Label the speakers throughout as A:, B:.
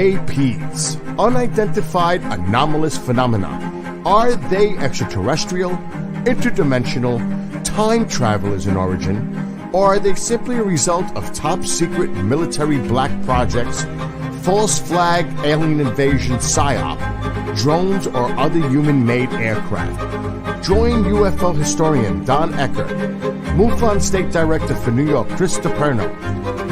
A: UAPs, unidentified anomalous phenomena. Are they extraterrestrial, interdimensional, time travelers in origin, or are they simply a result of top-secret military black projects, false flag alien invasion psyop, drones, or other human-made aircraft? Join UFO historian Don Ecker, MUFON State Director for New York Chris DePerno,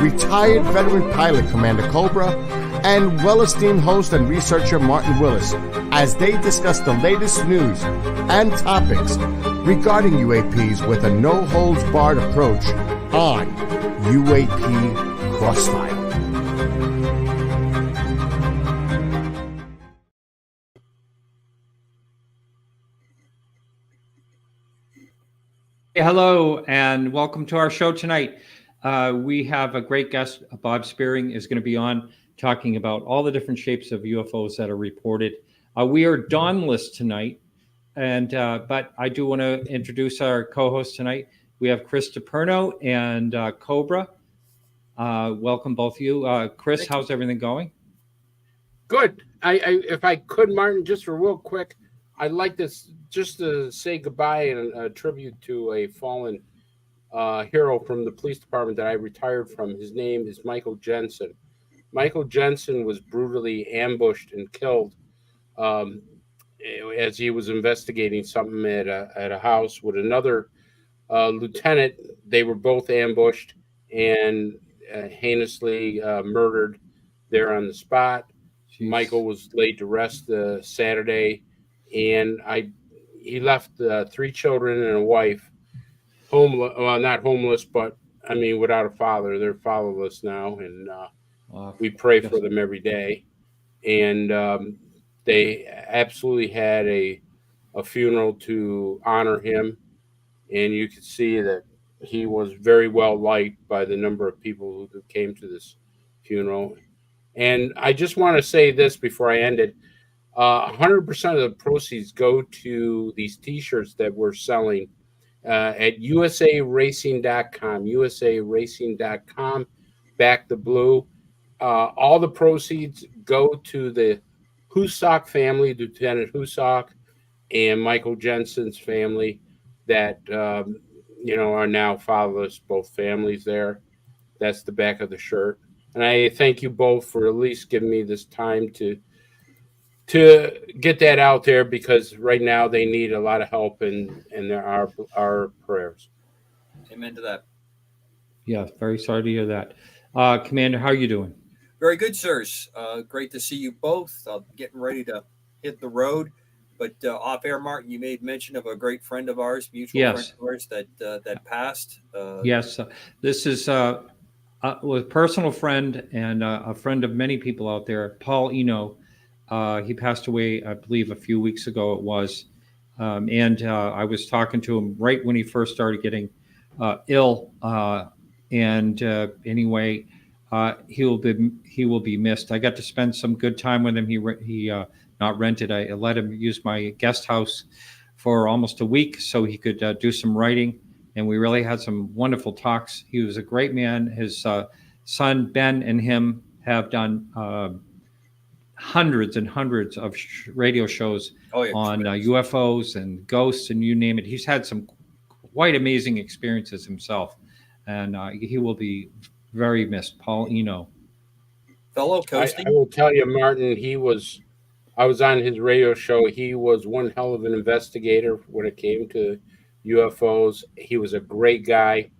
A: retired veteran pilot Commander Cobra, and well-esteemed host and researcher Martin Willis as they discuss the latest news and topics regarding UAPs with a no-holds-barred approach on UAP Crossfire.
B: Hello and welcome to our show tonight. We have a great guest. Bob Spearing is going to be on talking about all the different shapes of UFOs that are reported. We are dawnless tonight, and but I do want to introduce our co-hosts tonight. We have Chris DePerno and Cobra. Welcome both of you. Chris, how's everything going?
C: Good. If I could, Martin, just for real quick, I'd like this just to say goodbye and a tribute to a fallen hero from the police department that I retired from. His name is Michael Jensen. Michael Jensen was brutally ambushed and killed as he was investigating something at a house with another lieutenant. They were both ambushed and heinously murdered there on the spot. Jeez. Michael was laid to rest Saturday, and he left 3 children and a wife, homeless. Well, not homeless, but I mean without a father. They're fatherless now, and we pray for them every day. And they absolutely had a funeral to honor him, and you could see that he was very well liked by the number of people who came to this funeral. And I just want to say this before I end it. 100% of the proceeds go to these T-shirts that we're selling at usaracing.com. usaracing.com. Back the Blue. All the proceeds go to the Husak family, Lieutenant Husak, and Michael Jensen's family that are now fatherless. Both families there. That's the back of the shirt. And I thank you both for at least giving me this time to get that out there, because right now they need a lot of help, and there are our prayers.
D: Amen to that.
B: Yeah, very sorry to hear that. Commander, how are you doing?
D: Very good, sirs. Great to see you both. Getting ready to hit the road. But off air, Martin, you made mention of a great friend of ours, mutual friend of ours that passed.
B: Yes, this is a personal friend and a friend of many people out there, Paul Eno. He passed away, I believe, a few weeks ago it was. And I was talking to him right when he first started getting ill. Anyway, he will be missed. I got to spend some good time with him. He not rented. I let him use my guest house for almost a week so he could do some writing. And we really had some wonderful talks. He was a great man. His son, Ben, and him have done hundreds and hundreds of radio shows on UFOs and ghosts and you name it. He's had some quite amazing experiences himself. And he will be very missed. Paul Eno.
D: Fellow coasting.
C: I will tell you, Martin, I was on his radio show. He was one hell of an investigator when it came to UFOs. He was a great guy,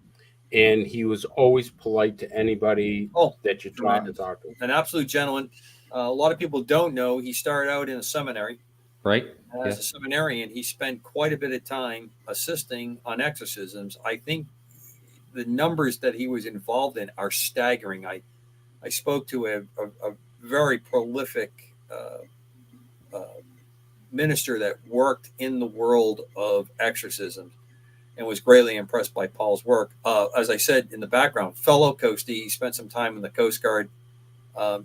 C: and he was always polite to anybody that you tried to talk to.
D: An absolute gentleman. A lot of people don't know he started out in a seminary.
B: Right.
D: As a seminarian, he spent quite a bit of time assisting on exorcisms. I think the numbers that he was involved in are staggering. I spoke to a very prolific minister that worked in the world of exorcism and was greatly impressed by Paul's work. As I said in the background, fellow coastie, he spent some time in the Coast Guard.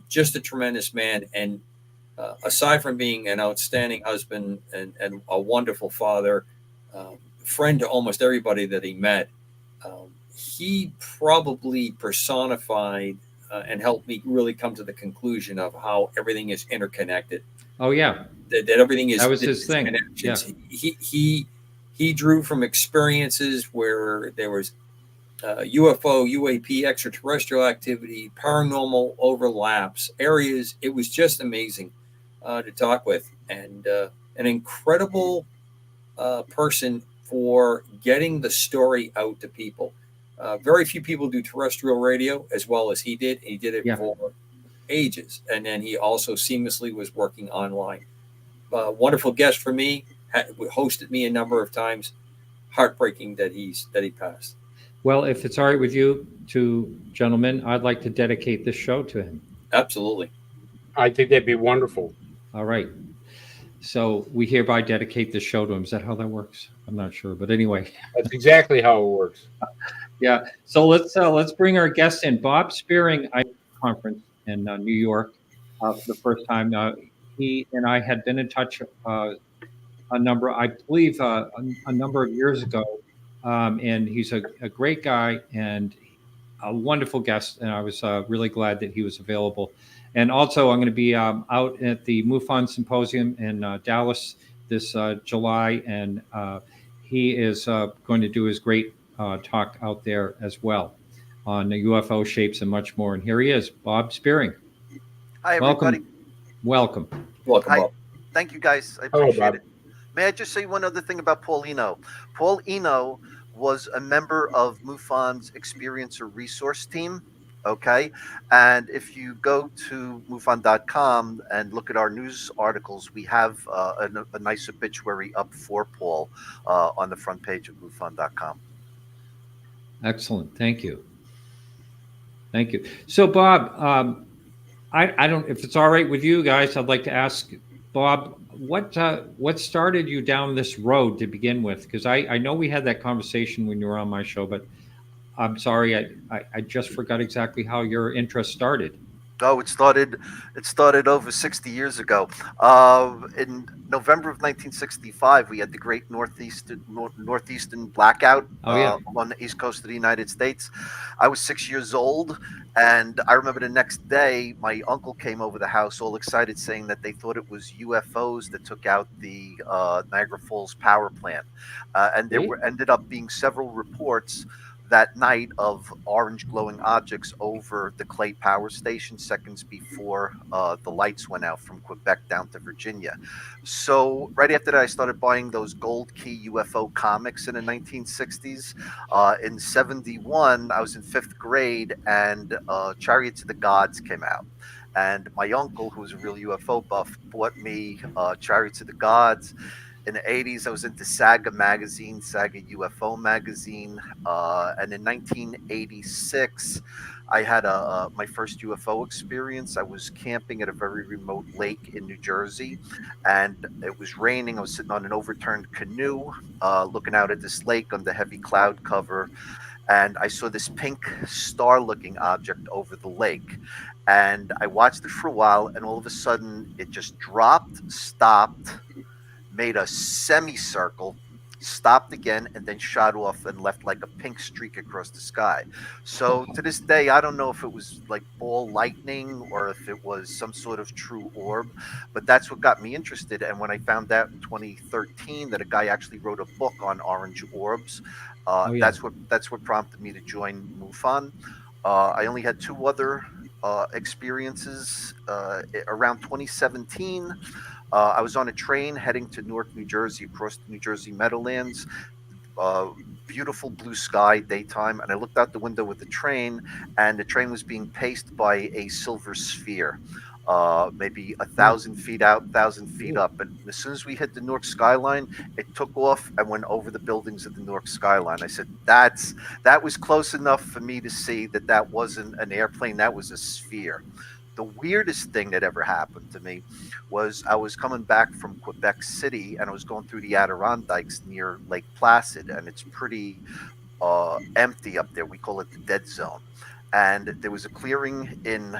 D: Just a tremendous man. And aside from being an outstanding husband and a wonderful father, friend to almost everybody that he met, he probably personified and helped me really come to the conclusion of how everything is interconnected.
B: Oh yeah,
D: That everything is,
B: that was his thing.
D: connections. He drew from experiences where there was UFO, UAP, extraterrestrial activity, paranormal overlaps, areas. It was just amazing to talk with, and an incredible person for getting the story out to people. Very few people do terrestrial radio as well as he did. He did it for ages, and then he also seamlessly was working online. Wonderful guest for me. Hosted me a number of times. Heartbreaking that he passed.
B: Well, if it's all right with you two gentlemen, I'd like to dedicate this show to him.
D: Absolutely.
C: I think that'd be wonderful.
B: All right. So we hereby dedicate this show to him. Is that how that works? I'm not sure, but anyway.
C: That's exactly how it works.
B: Yeah. So let's bring our guest in. Bob Spearing, I conference in New York for the first time. He and I had been in touch a number of years ago, and he's a great guy and a wonderful guest. And I was really glad that he was available. And also, I'm going to be out at the MUFON Symposium in Dallas this July, and he is going to do his great talk out there as well on the UFO shapes and much more. And here he is, Bob Spearing.
E: Hi, everybody.
B: Welcome.
D: Welcome, Bob.
E: Thank you, guys. I
C: Hello,
E: appreciate
C: Bob.
E: it. May I just say one other thing about Paul Eno? Paul Eno was a member of MUFON's Experiencer Resource Team. Okay. And if you go to MUFON.com and look at our news articles, we have a nice obituary up for Paul on the front page of MUFON.com.
B: Excellent. Thank you. Thank you. So, Bob, I don't, if it's all right with you guys, I'd like to ask Bob, what started you down this road to begin with? Because I know we had that conversation when you were on my show, but I'm sorry, I just forgot exactly how your interest started.
E: Oh, it started over 60 years ago. In November of 1965, we had the great northeastern blackout on the east coast of the United States. I was 6 years old, and I remember the next day, my uncle came over the house all excited, saying that they thought it was UFOs that took out the Niagara Falls power plant. And there ended up being several reports that night of orange glowing objects over the Clay Power Station seconds before the lights went out from Quebec down to Virginia. So right after that, I started buying those Gold Key UFO comics in the 1960s. In 71, I was in 5th grade, and Chariots of the Gods came out. And my uncle, who was a real UFO buff, bought me Chariots of the Gods. In the 80s, I was into Saga magazine, Saga UFO magazine. And in 1986, I had my first UFO experience. I was camping at a very remote lake in New Jersey, and it was raining. I was sitting on an overturned canoe, looking out at this lake under heavy cloud cover. And I saw this pink star-looking object over the lake. And I watched it for a while, and all of a sudden, it just dropped, stopped, made a semicircle, stopped again, and then shot off and left like a pink streak across the sky. So to this day, I don't know if it was like ball lightning or if it was some sort of true orb, but that's what got me interested. And when I found out in 2013 that a guy actually wrote a book on orange orbs, that's what prompted me to join MUFON. I only had 2 other experiences around 2017. I was on a train heading to Newark, New Jersey, across the New Jersey Meadowlands. Beautiful blue sky, daytime, and I looked out the window with the train, and the train was being paced by a silver sphere, maybe 1,000 feet out, 1,000 feet up. And as soon as we hit the Newark skyline, it took off and went over the buildings of the Newark skyline. I said, that was close enough for me to see that wasn't an airplane, that was a sphere. The weirdest thing that ever happened to me was I was coming back from Quebec City, and I was going through the Adirondacks near Lake Placid, and it's pretty empty up there. We call it the dead zone. And there was a clearing in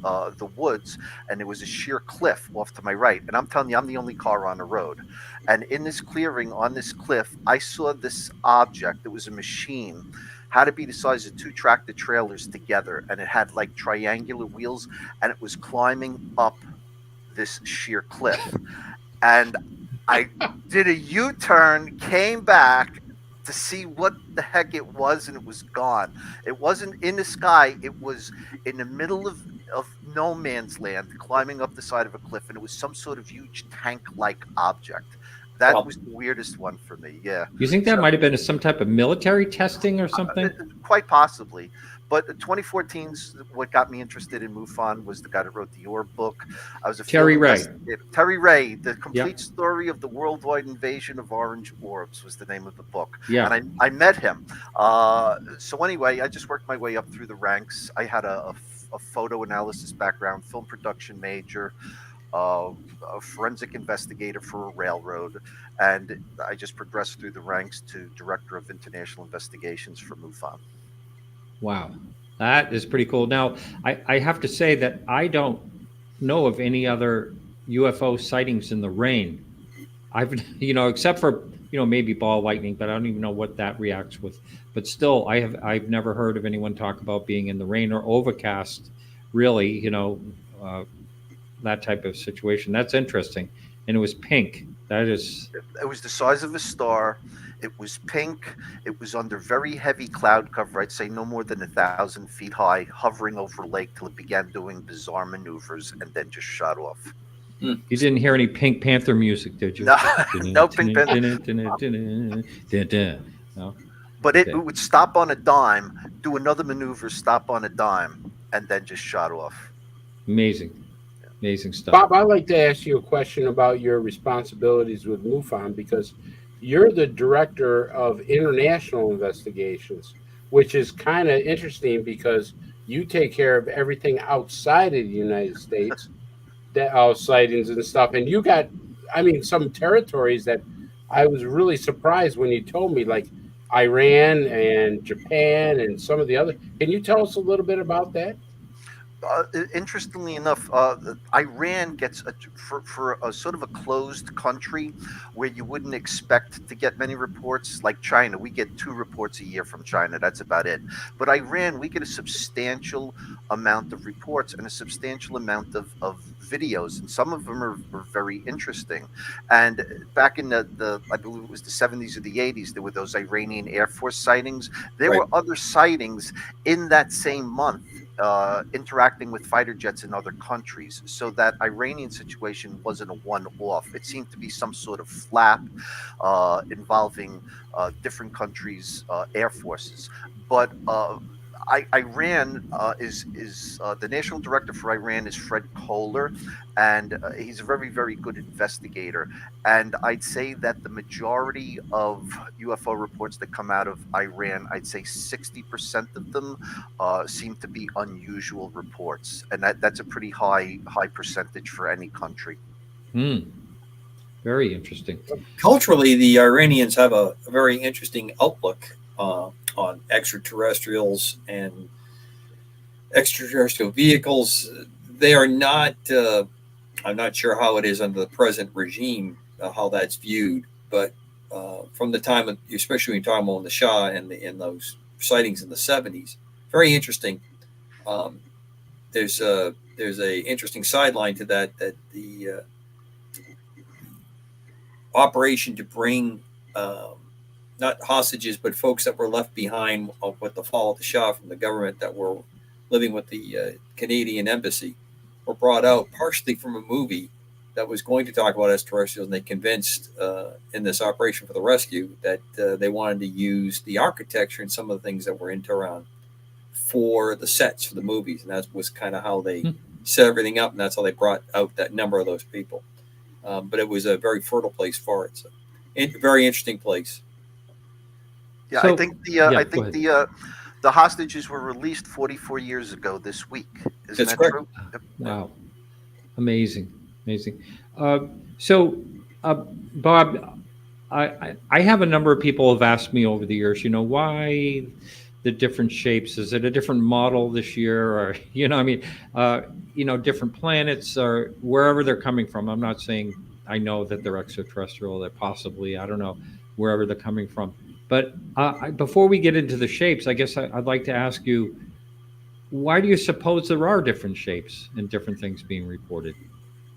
E: the woods, and there was a sheer cliff off to my right. And I'm telling you, I'm the only car on the road. And in this clearing on this cliff, I saw this object. It was a machine, had to be the size of 2 tractor trailers together, and it had like triangular wheels, and it was climbing up this sheer cliff. And I did a U-turn, came back to see what the heck it was, and it was gone. It wasn't in the sky. It was in the middle of no man's land, climbing up the side of a cliff, and it was some sort of huge tank-like object. That was the weirdest one for me. Yeah.
B: You think that might have been some type of military testing or something?
E: Quite possibly. But 2014's what got me interested in MUFON was the guy that wrote the Orb book. I was a
B: Terry Ray.
E: Terry Ray, The Complete Story of the Worldwide Invasion of Orange Orbs was the name of the book.
B: Yeah.
E: And I met him. So anyway, I just worked my way up through the ranks. I had a photo analysis background, film production major, a forensic investigator for a railroad, and I just progressed through the ranks to director of international investigations for MUFON.
B: Wow, that is pretty cool. Now, I have to say that I don't know of any other UFO sightings in the rain. I've, except for, maybe ball lightning, but I don't even know what that reacts with. But still, I've never heard of anyone talk about being in the rain or overcast, really, that type of situation. That's interesting. And it was pink. That is.
E: It was the size of a star. It was pink. It was under very heavy cloud cover. I'd say no more than 1,000 feet high, hovering over a lake till it began doing bizarre maneuvers and then just shot off.
B: You didn't hear any Pink Panther music, did you?
E: No, no Pink Panther.
B: No.
E: But it would stop on a dime, do another maneuver, stop on a dime, and then just shot off.
B: Amazing. Amazing stuff.
C: Bob, I'd like to ask you a question about your responsibilities with MUFON, because you're the director of international investigations, which is kind of interesting because you take care of everything outside of the United States, sightings and stuff. And you got, some territories that I was really surprised when you told me, like Iran and Japan and some of the other. Can you tell us a little bit about that?
E: Interestingly enough, Iran gets for a sort of a closed country where you wouldn't expect to get many reports. Like China, we get 2 reports a year from China. That's about it. But Iran, we get a substantial amount of reports and a substantial amount of videos, and some of them are very interesting. And back in the I believe it was the 70s or the 80s, there were those Iranian Air Force sightings. There were other sightings in that same month. Interacting with fighter jets in other countries, so that Iranian situation wasn't a one-off. It seemed to be some sort of flap involving different countries' air forces. But Iran is the national director for Iran is Fred Kohler, and he's a very, very good investigator. And I'd say that the majority of UFO reports that come out of Iran, I'd say 60% of them seem to be unusual reports, and that's a pretty high percentage for any country.
B: Very interesting.
D: Culturally, the Iranians have a very interesting outlook on extraterrestrials and extraterrestrial vehicles. They are not, I'm not sure how it is under the present regime, how that's viewed, but from the time of, especially when you're talking about the Shah and in those sightings in the 70s, very interesting. There's a interesting sideline to that the operation to bring not hostages, but folks that were left behind with the fall of the Shah from the government that were living with the Canadian embassy were brought out partially from a movie that was going to talk about extraterrestrials, and they convinced in this operation for the rescue that they wanted to use the architecture and some of the things that were in Tehran for the sets for the movies, and that was kind of how they set everything up, and that's how they brought out that number of those people. But it was a very fertile place for it. So, very interesting place.
E: Yeah, so, I think the hostages were released 44 years ago this week. Isn't that true?
B: Wow, amazing. So, Bob, I have a number of people have asked me over the years, why the different shapes? Is it a different model this year, or different planets, or wherever they're coming from? I'm not saying I know that they're extraterrestrial. That possibly, I don't know, wherever they're coming from. But before we get into the shapes, I guess I'd like to ask you, why do you suppose there are different shapes and different things being reported?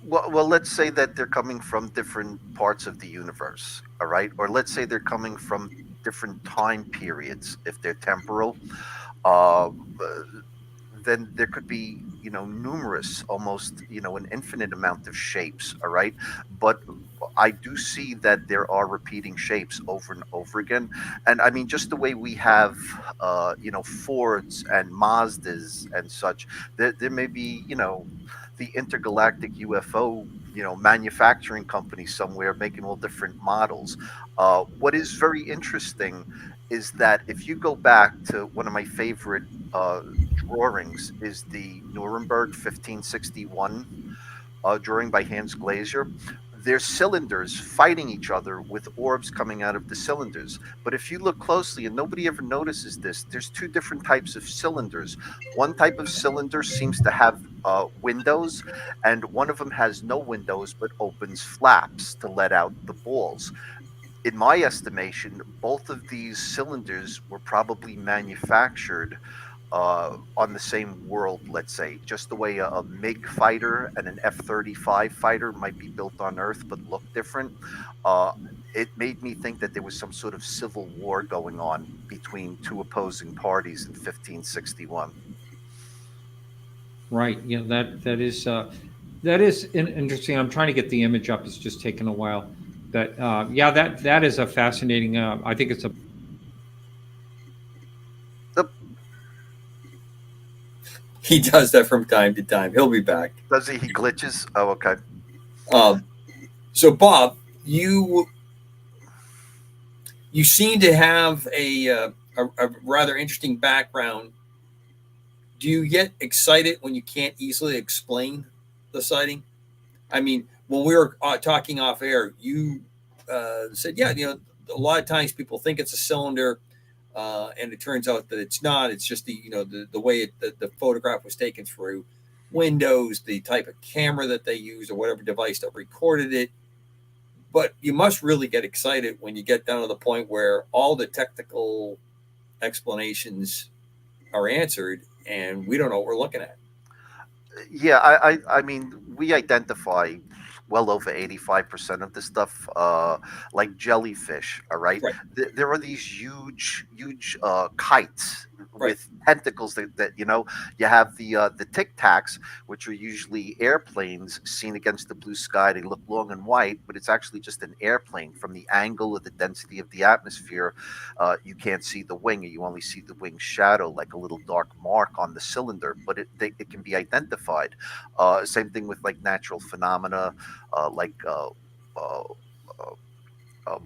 E: Well, let's say that they're coming from different parts of the universe, all right? Or let's say they're coming from different time periods, if they're temporal. Uh, then there could be, numerous, almost, an infinite amount of shapes, all right? But I do see that there are repeating shapes over and over again. And I mean, just the way we have, Fords and Mazdas and such, there may be, the intergalactic UFO, manufacturing company somewhere making all different models. What is very interesting is that if you go back to one of my favorite drawings is the Nuremberg 1561 drawing by Hans Glaser. There's cylinders fighting each other with orbs coming out of the cylinders. But if you look closely, and nobody ever notices this, there's two different types of cylinders. One type of cylinder seems to have windows, and one of them has no windows but opens flaps to let out the balls. In my estimation, both of these cylinders were probably manufactured on the same world, let's say, just the way a MiG fighter and an F-35 fighter might be built on Earth but look different. It made me think that there was some sort of civil war going on between two opposing parties in 1561.
B: Right. Yeah, that is interesting. I'm trying to get the image up. It's just taken a while. But yeah, that is a fascinating. I think it's a.
D: He does that from time to time. He'll be back.
E: Does he? He glitches? Oh, okay.
D: So, Bob, you seem to have a rather interesting background. Do you get excited when you can't easily explain the sighting? I mean, when we were talking off air, you said, yeah, a lot of times people think it's a cylinder, and it turns out that it's not. It's just the way the photograph was taken through Windows, the type of camera that they used, or whatever device that recorded it. But you must really get excited when you get down to the point where all the technical explanations are answered, and we don't know what we're looking at.
E: Yeah, I mean, we identify well over 85% of the stuff, like jellyfish. All right, there are these huge kites with tentacles that you have the Tic Tacs, which are usually airplanes seen against the blue sky. They look long and white, but it's actually just an airplane. From the angle of the density of the atmosphere, you can't see the wing, or you only see the wing shadow, like a little dark mark on the cylinder. But it can be identified. Same thing with like natural phenomena, like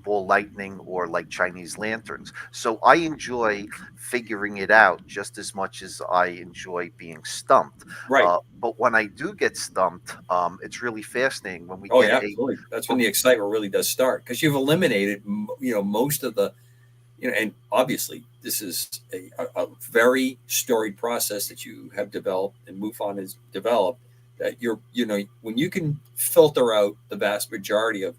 E: ball lightning, or like Chinese lanterns. So I enjoy figuring it out just as much as I enjoy being stumped.
D: Right.
E: But when I do get stumped, it's really fascinating when we
D: get absolutely. That's when the excitement really does start, because you've eliminated, most of the, and obviously this is a very storied process that you have developed and MUFON has developed, that when you can filter out the vast majority of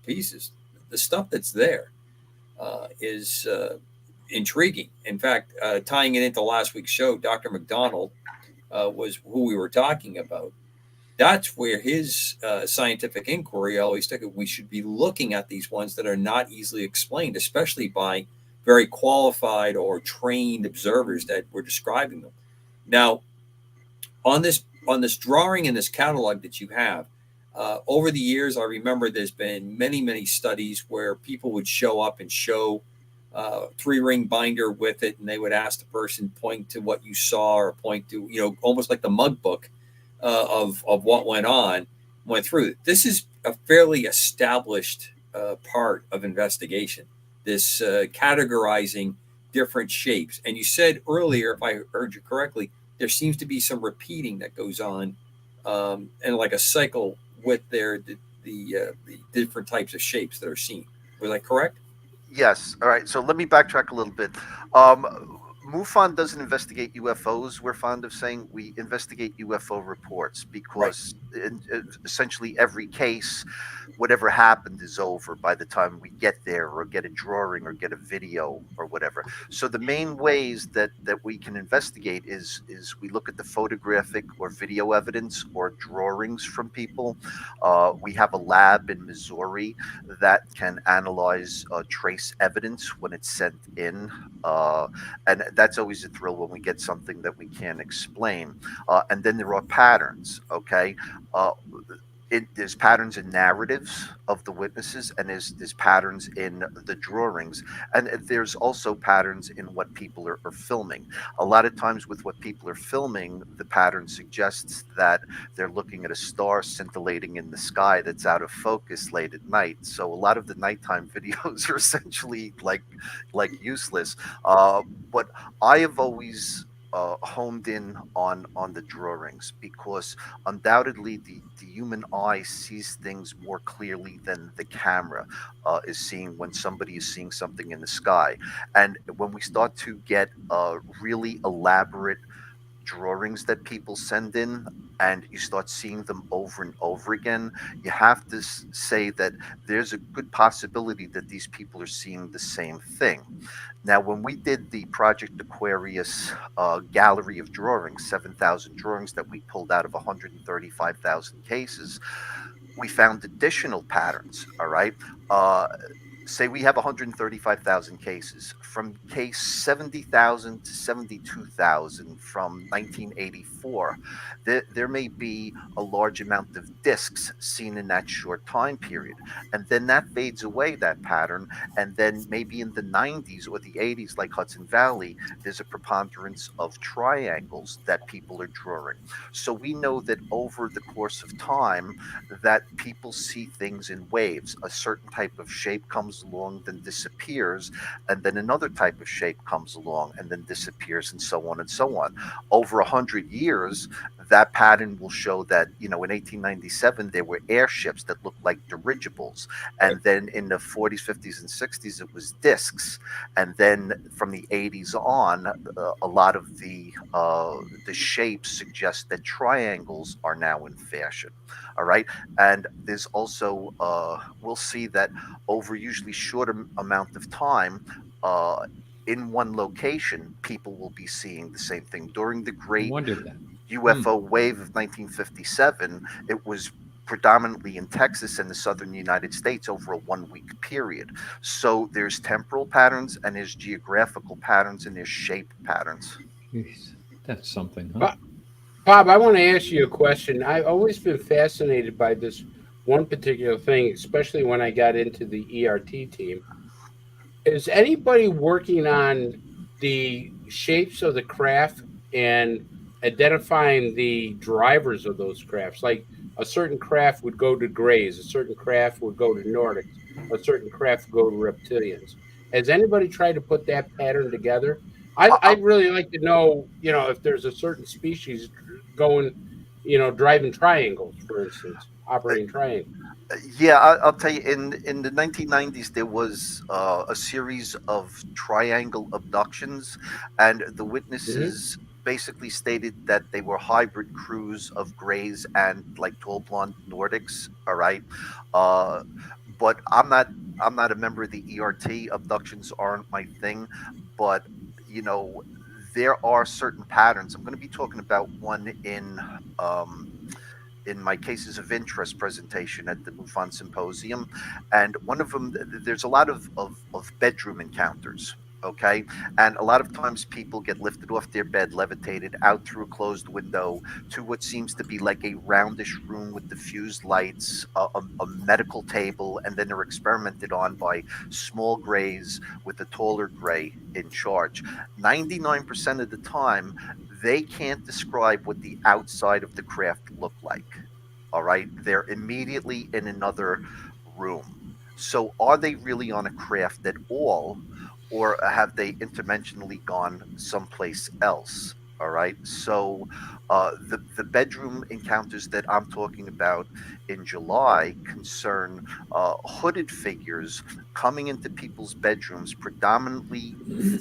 D: pieces, the stuff that's there is intriguing. In fact, tying it into last week's show, Dr. McDonald was who we were talking about. That's where his scientific inquiry always took it. We should be looking at these ones that are not easily explained, especially by very qualified or trained observers that were describing them. Now, on this drawing and this catalog that you have, over the years, I remember there's been many, many studies where people would show up and show 3-ring binder with it, and they would ask the person, point to what you saw, or point to, almost like the mug book of what went through. This is a fairly established part of investigation, this categorizing different shapes. And you said earlier, if I heard you correctly, there seems to be some repeating that goes on, and like a cycle with the different types of shapes that are seen. Was I correct?
E: Yes. All right. So let me backtrack a little bit. MUFON doesn't investigate UFOs. We're fond of saying we investigate UFO reports because essentially every case, whatever happened is over by the time we get there or get a drawing or get a video or whatever. So the main ways that we can investigate is we look at the photographic or video evidence or drawings from people. We have a lab in Missouri that can analyze trace evidence when it's sent in. And that's always a thrill when we get something that we can't explain. And then there are patterns, okay? There's patterns in narratives of the witnesses, and there's patterns in the drawings, and there's also patterns in what people are filming. A lot of times with what people are filming, the pattern suggests that they're looking at a star scintillating in the sky that's out of focus late at night. So a lot of the nighttime videos are essentially like useless. But I have always honed in on the drawings because undoubtedly the human eye sees things more clearly than the camera is seeing when somebody is seeing something in the sky. And when we start to get really elaborate drawings that people send in and you start seeing them over and over again, you have to say that there's a good possibility that these people are seeing the same thing. Now, when we did the Project Aquarius gallery of drawings, 7,000 drawings that we pulled out of 135,000 cases, we found additional patterns, all right? Say we have 135,000 cases. From case 70,000 to 72,000 from 1984, there may be a large amount of discs seen in that short time period. And then that fades away, that pattern. And then maybe in the 90s or the 80s, like Hudson Valley, there's a preponderance of triangles that people are drawing. So we know that over the course of time, that people see things in waves. A certain type of shape comes along, then disappears, and then another type of shape comes along and then disappears, and so on and so on. Over 100 years, that pattern will show that, in 1897, there were airships that looked like dirigibles. And then in the 40s, 50s, and 60s, it was discs. And then from the 80s on, a lot of the shapes suggest that triangles are now in fashion. All right. And there's also, we'll see that over usually short amount of time, in one location, people will be seeing the same thing. During the great UFO wave of 1957, it was predominantly in Texas and the southern United States over a 1-week period. So there's temporal patterns and there's geographical patterns and there's shape patterns.
B: Jeez, that's something, huh?
C: Bob, I want to ask you a question. I've always been fascinated by this one particular thing, especially when I got into the ERT team. Is anybody working on the shapes of the craft and identifying the drivers of those crafts? Like a certain craft would go to Greys, a certain craft would go to Nordics, a certain craft would go to Reptilians. Has anybody tried to put that pattern together? I'd really like to know, if there's a certain species going, driving triangles, for instance, operating triangles.
E: Yeah, I'll tell you, in the 1990s, there was a series of triangle abductions, and the witnesses basically stated that they were hybrid crews of Greys and like tall blonde Nordics. All right, but I'm not a member of the ERT. Abductions aren't my thing, but there are certain patterns. I'm going to be talking about one in my Cases of Interest presentation at the MUFON Symposium. And one of them, there's a lot of bedroom encounters, okay? And a lot of times people get lifted off their bed, levitated out through a closed window to what seems to be like a roundish room with diffused lights, a medical table, and then they're experimented on by small Greys with a taller Grey in charge. 99% of the time, they can't describe what the outside of the craft looked like. All right. They're immediately in another room. So are they really on a craft at all, or have they interdimensionally gone someplace else? All right. So the bedroom encounters that I'm talking about in July concern hooded figures coming into people's bedrooms, predominantly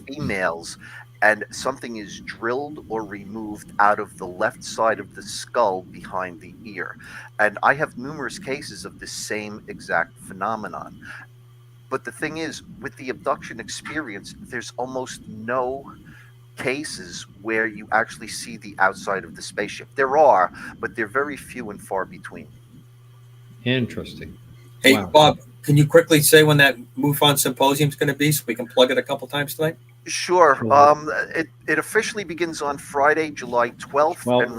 E: females, and something is drilled or removed out of the left side of the skull behind the ear. And I have numerous cases of the same exact phenomenon. But the thing is, with the abduction experience, there's almost no cases where you actually see the outside of the spaceship. There are, but they're very few and far between.
B: Interesting.
D: Hey,
B: Wow.
D: Bob, can you quickly say when that MUFON symposium is going to be so we can plug it a couple times tonight?
E: Sure.
B: Sure.
E: It officially begins on Friday, July 12th, and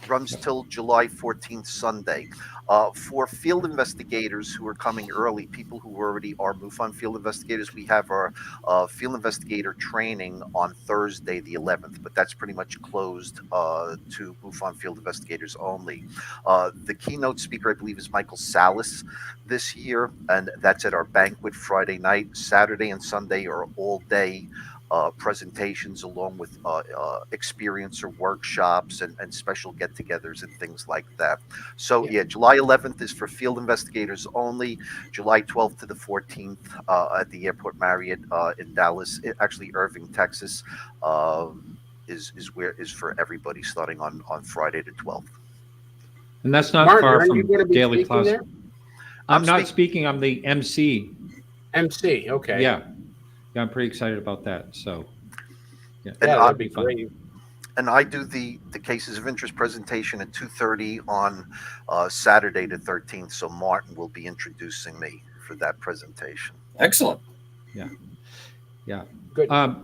E: runs till July 14th, Sunday. For field investigators who are coming early, people who already are MUFON field investigators, we have our field investigator training on Thursday, the 11th, but that's pretty much closed to MUFON field investigators only. The keynote speaker, I believe, is Michael Salas this year, and that's at our banquet Friday night. Saturday and Sunday are all day presentations, along with experiencer workshops and special get-togethers and things like that. So yeah, July 11th is for field investigators only. July 12th to the 14th at the Airport Marriott in Dallas, actually Irving, Texas, is for everybody, starting on Friday the 12th.
B: And that's not
C: Martin,
B: far
C: aren't you
B: from
C: going to be
B: Daily
C: speaking
B: Closet.
C: there?
B: I'm not speaking. I'm the MC.
C: MC, okay.
B: Yeah, I'm pretty excited about that. So,
C: yeah, that'd be great.
E: And I do the cases of interest presentation at 2:30 on Saturday the 13th. So Martin will be introducing me for that presentation.
D: Excellent.
B: Yeah.
C: Good.
B: I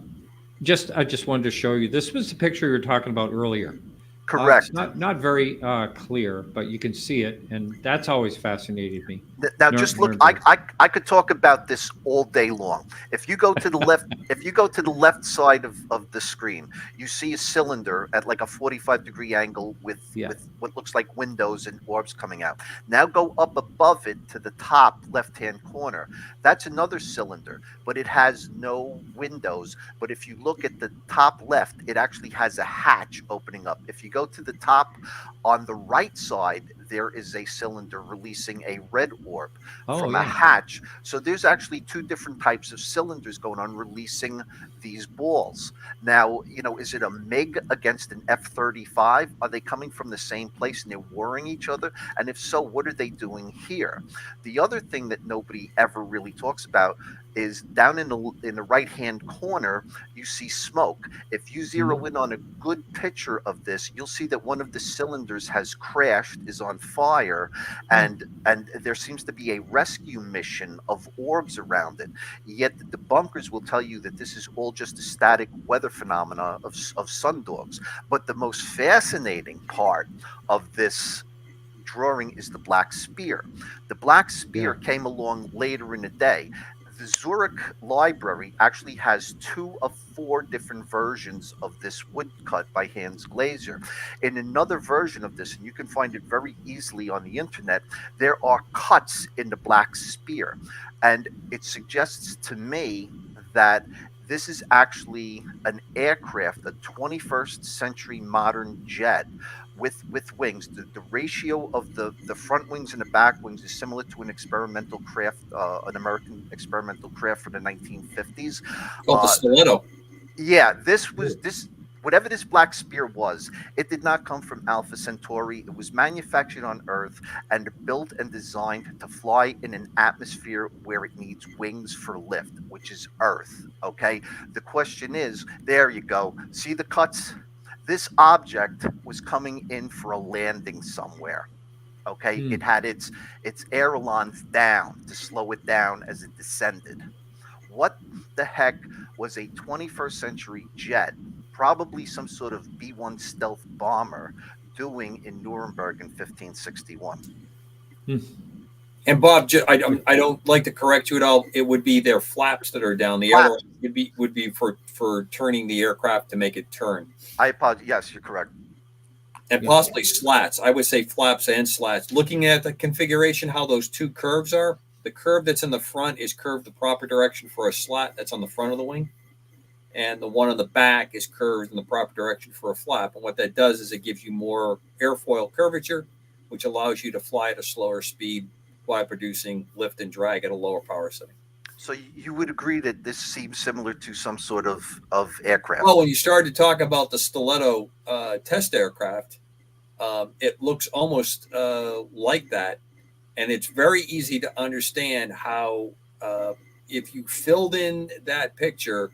B: just wanted to show you. This was the picture you were talking about earlier.
E: Correct.
B: It's not very clear, but you can see it, and that's always fascinated me.
E: Now, just look. I could talk about this all day long. If you go to the left, if you go to the left side of the screen, you see a cylinder at like a 45-degree angle with what looks like windows and orbs coming out. Now go up above it to the top left-hand corner. That's another cylinder, but it has no windows. But if you look at the top left, it actually has a hatch opening up. If you go to the top on the right side, there is a cylinder releasing a red orb from a hatch. So there's actually two different types of cylinders going on, releasing these balls. Now, is it a MiG against an F-35? Are they coming from the same place and they're warring each other? And if so, what are they doing here? The other thing that nobody ever really talks about is down in the right-hand corner, you see smoke. If you zero in on a good picture of this, you'll see that one of the cylinders has crashed, is on fire, and there seems to be a rescue mission of orbs around it. Yet the debunkers will tell you that this is all just a static weather phenomena of sundogs. But the most fascinating part of this drawing is the black spear. The black spear came along later in the day. The Zurich Library actually has 2 of 4 different versions of this woodcut by Hans Glaser. In another version of this, and you can find it very easily on the internet, there are cuts in the black spear. And it suggests to me that this is actually an aircraft, a 21st century modern jet with wings. The ratio of the front wings and the back wings is similar to an experimental craft, an American experimental craft from the 1950s.
D: Called the Stiletto.
E: Yeah, whatever this black spear was, it did not come from Alpha Centauri. It was manufactured on Earth and built and designed to fly in an atmosphere where it needs wings for lift, which is Earth. Okay. The question is, there you go. See the cuts? This object was coming in for a landing somewhere. Okay. It had its ailerons down to slow it down as it descended. What the heck was a 21st century jet, probably some sort of B-1 stealth bomber, doing in Nuremberg in 1561?
D: And Bob, I don't like to correct you at all. It would be their flaps that are down. The air would be for turning the aircraft to make it turn.
E: I apologize. Yes, you're correct.
D: And possibly slats. I would say flaps and slats. Looking at the configuration, how those two curves are, the curve that's in the front is curved the proper direction for a slat that's on the front of the wing. And the one on the back is curved in the proper direction for a flap. And what that does is it gives you more airfoil curvature, which allows you to fly at a slower speed while producing lift and drag at a lower power setting.
E: So you would agree that this seems similar to some sort of aircraft?
D: Well, when you started to talk about the Stiletto test aircraft, it looks almost like that. And it's very easy to understand how, if you filled in that picture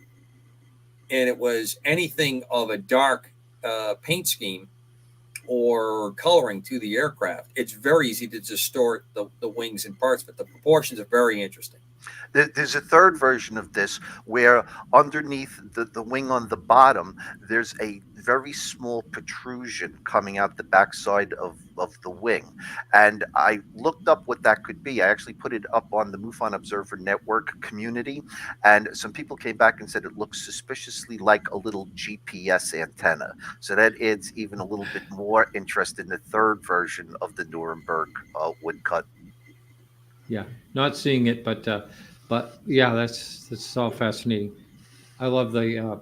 D: and it was anything of a dark paint scheme or coloring to the aircraft, it's very easy to distort the wings and parts, but the proportions are very interesting.
E: There's a third version of this where underneath the wing on the bottom, there's a very small protrusion coming out the backside of the wing. And I looked up what that could be. I actually put it up on the MUFON Observer Network community, and some people came back and said it looks suspiciously like a little GPS antenna. So that adds even a little bit more interest in the third version of the Nuremberg woodcut.
B: Yeah, not seeing it, but yeah, that's all fascinating. I love the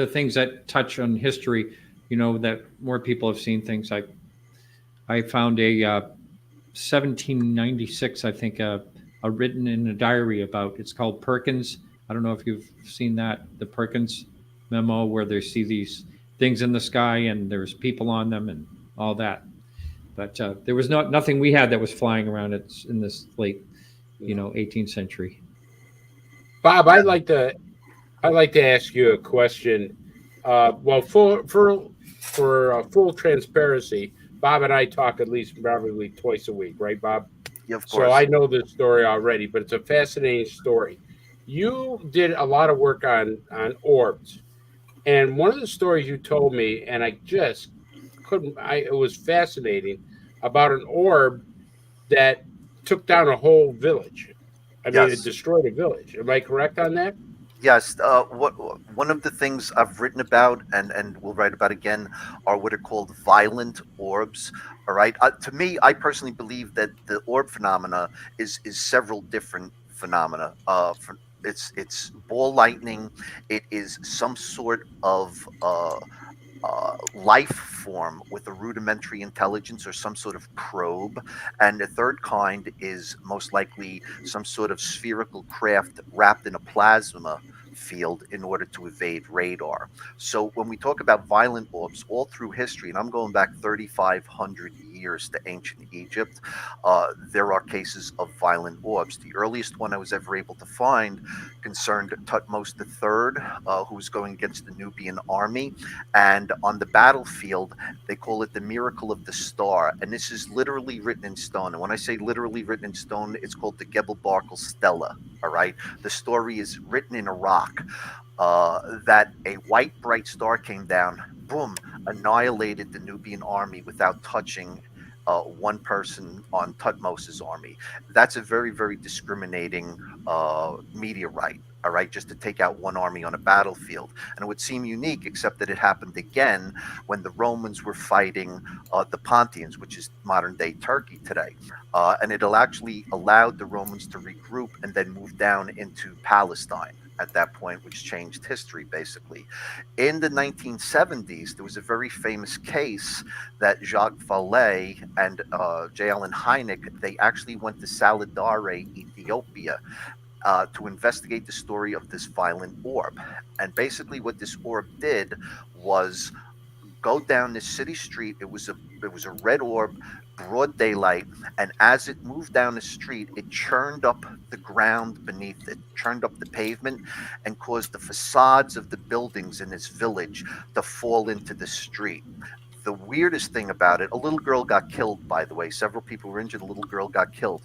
B: things that touch on history. That more people have seen things. I found a 1796, I think, a written in a diary about. It's called Perkins. I don't know if you've seen that, the Perkins memo, where they see these things in the sky and there's people on them and all that. But there was nothing we had that was flying around in this late, 18th century.
C: Bob, I'd like to ask you a question. Well, for full transparency, Bob and I talk at least probably twice a week, right, Bob?
E: Yeah, of course.
C: So I know this story already, but it's a fascinating story. You did a lot of work on orbs, and one of the stories you told me, and I just couldn't. It was fascinating about an orb that took down a whole village. I mean, it destroyed a village. Am I correct on that?
E: Yes. One of the things I've written about and will write about again are what are called violent orbs. All right. To me, I personally believe that the orb phenomena is several different phenomena. It's ball lightning. It is some sort of life form with a rudimentary intelligence or some sort of probe. And the third kind is most likely some sort of spherical craft wrapped in a plasma field in order to evade radar. So when we talk about violent orbs all through history, and I'm going back 3,500 years to ancient Egypt, there are cases of violent orbs. The earliest one I was ever able to find concerned Tutmos III, who was going against the Nubian army. And on the battlefield, they call it the miracle of the star. And this is literally written in stone. And when I say literally written in stone, it's called the Gebel Barkal Stela. All right. The story is written in a rock. That a white bright star came down, boom, annihilated the Nubian army without touching one person on Tutmos's army. That's a very, very discriminating meteorite, all right, just to take out one army on a battlefield. And it would seem unique, except that it happened again when the Romans were fighting the Pontians, which is modern-day Turkey today. And it actually allowed the Romans to regroup and then move down into Palestine at that point, which changed history, basically. In the 1970s, there was a very famous case that Jacques Vallée and J. Allen Hynek, they actually went to Salidare, Ethiopia, to investigate the story of this violent orb. And basically what this orb did was go down this city street. It was a red orb, broad daylight, and as it moved down the street, it churned up the ground beneath it, churned up the pavement, and caused the facades of the buildings in this village to fall into the street. The weirdest thing about it, a little girl got killed, by the way. Several people were injured. A little girl got killed.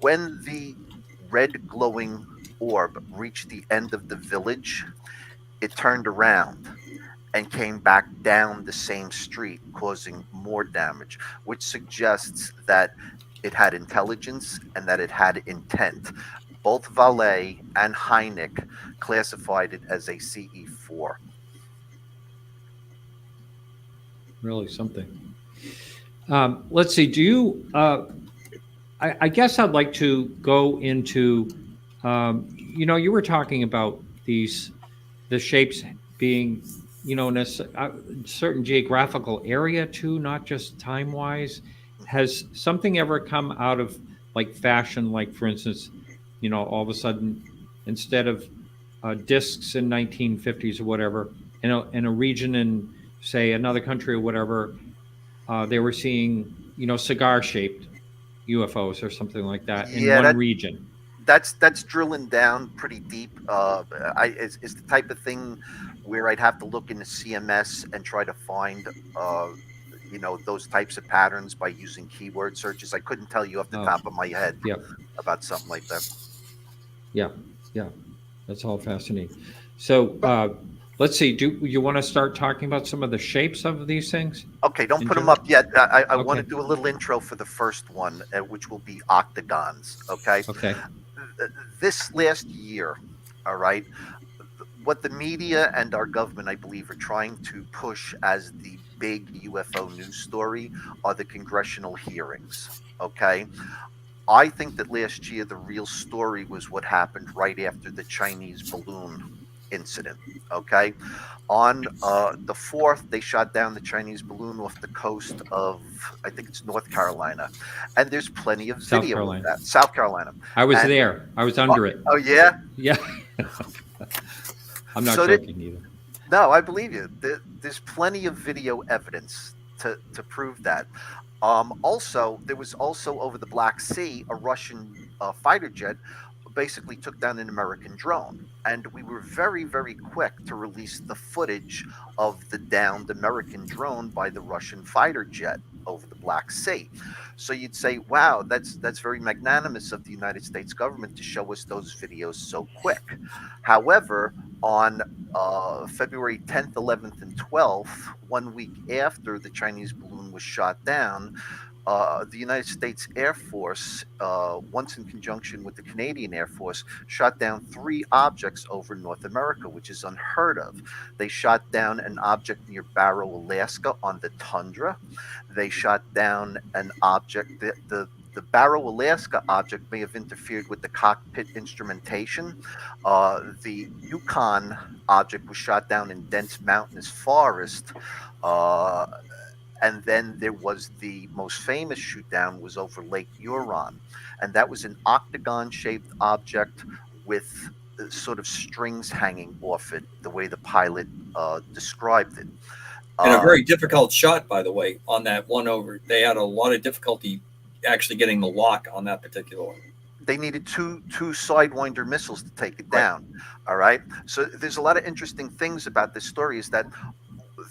E: When the red glowing orb reached the end of the village, it turned around and came back down the same street, causing more damage, which suggests that it had intelligence and that it had intent. Both Vallée and Hynek classified it as a CE4.
B: Really something. Let's see. Do you? I guess I'd like to go into. You were talking about the shapes being, in a certain geographical area too, not just time-wise. Has something ever come out of like fashion, like for instance, all of a sudden, instead of discs in 1950s or whatever, in a region in, say, another country or whatever, they were seeing, cigar-shaped UFOs or something like that in
E: Yeah,
B: one region.
E: that's drilling down pretty deep. It's the type of thing where I'd have to look into CMS and try to find those types of patterns by using keyword searches. I couldn't tell you off the top of my head
B: Yeah,
E: about something like that.
B: yeah, yeah. That's all fascinating. So let's see. Do you want to start talking about some of the shapes of these things?
E: Okay, don't
B: in
E: put them
B: general?
E: up yet. I want to
B: Okay.
E: do a little intro for the first one, which will be octagons. Okay.
B: Okay.
E: This last year, all right, what the media and our government, I believe, are trying to push as the big UFO news story are the congressional hearings. Okay. I think that last year the real story was what happened right after the Chinese balloon incident. Okay. On the 4th, they shot down the Chinese balloon off the coast of, I think it's North Carolina. And there's plenty of
B: South
E: video
B: Carolina.
E: of that. South Carolina.
B: I was
E: And-
B: there. I was under it.
E: Oh, yeah?
B: Yeah. I'm not
E: So
B: joking either.
E: No, I believe you. There's plenty of video evidence to prove that. Also, there was also over the Black Sea, a Russian fighter jet basically took down an American drone. And we were very, very quick to release the footage of the downed American drone by the Russian fighter jet over the Black Sea. So you'd say, wow, that's very magnanimous of the United States government to show us those videos so quick. However, on February 10th, 11th, and 12th, 1 week after the Chinese balloon was shot down, the United States Air Force, once in conjunction with the Canadian Air Force, shot down 3 objects over North America, which is unheard of. They shot down an object near Barrow, Alaska on the tundra. They shot down an object, the Barrow, Alaska object may have interfered with the cockpit instrumentation. The Yukon object was shot down in dense mountainous forest. And then there was the most famous shoot down was over Lake Huron. And that was an octagon-shaped object with sort of strings hanging off it, the way the pilot described it.
D: And a very difficult shot, by the way, on that one over. They had a lot of difficulty actually getting the lock on that particular one.
E: They needed two Sidewinder missiles to take it down. All right. So there's a lot of interesting things about this story. Is that,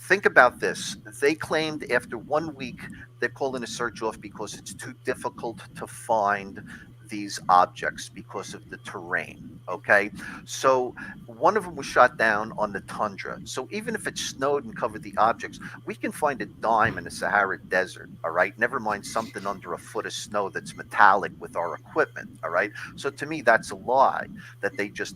E: think about this. They claimed after 1 week they're calling a search off because it's too difficult to find these objects because of the terrain. Okay. So one of them was shot down on the tundra. So even if it snowed and covered the objects, we can find a dime in the Sahara Desert. All right. Never mind something under a foot of snow that's metallic with our equipment. All right. So to me, that's a lie that they just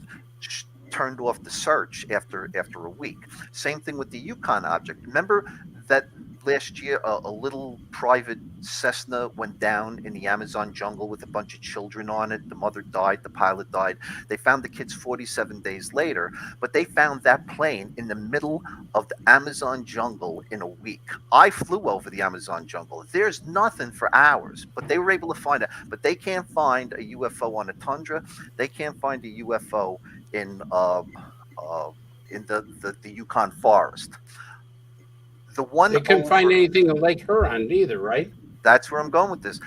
E: turned off the search after a week. Same thing with the Yukon object. Remember that last year a little private Cessna went down in the Amazon jungle with a bunch of children on it. The mother died, the pilot died. They found the kids 47 days later, but they found that plane in the middle of the Amazon jungle in a week. I flew over the Amazon jungle. There's nothing for hours, but they were able to find it. But they can't find a UFO on a tundra. They can't find a UFO in the Yukon forest. The one
C: They couldn't find anything in Lake Huron either, right?
E: That's where I'm going with this.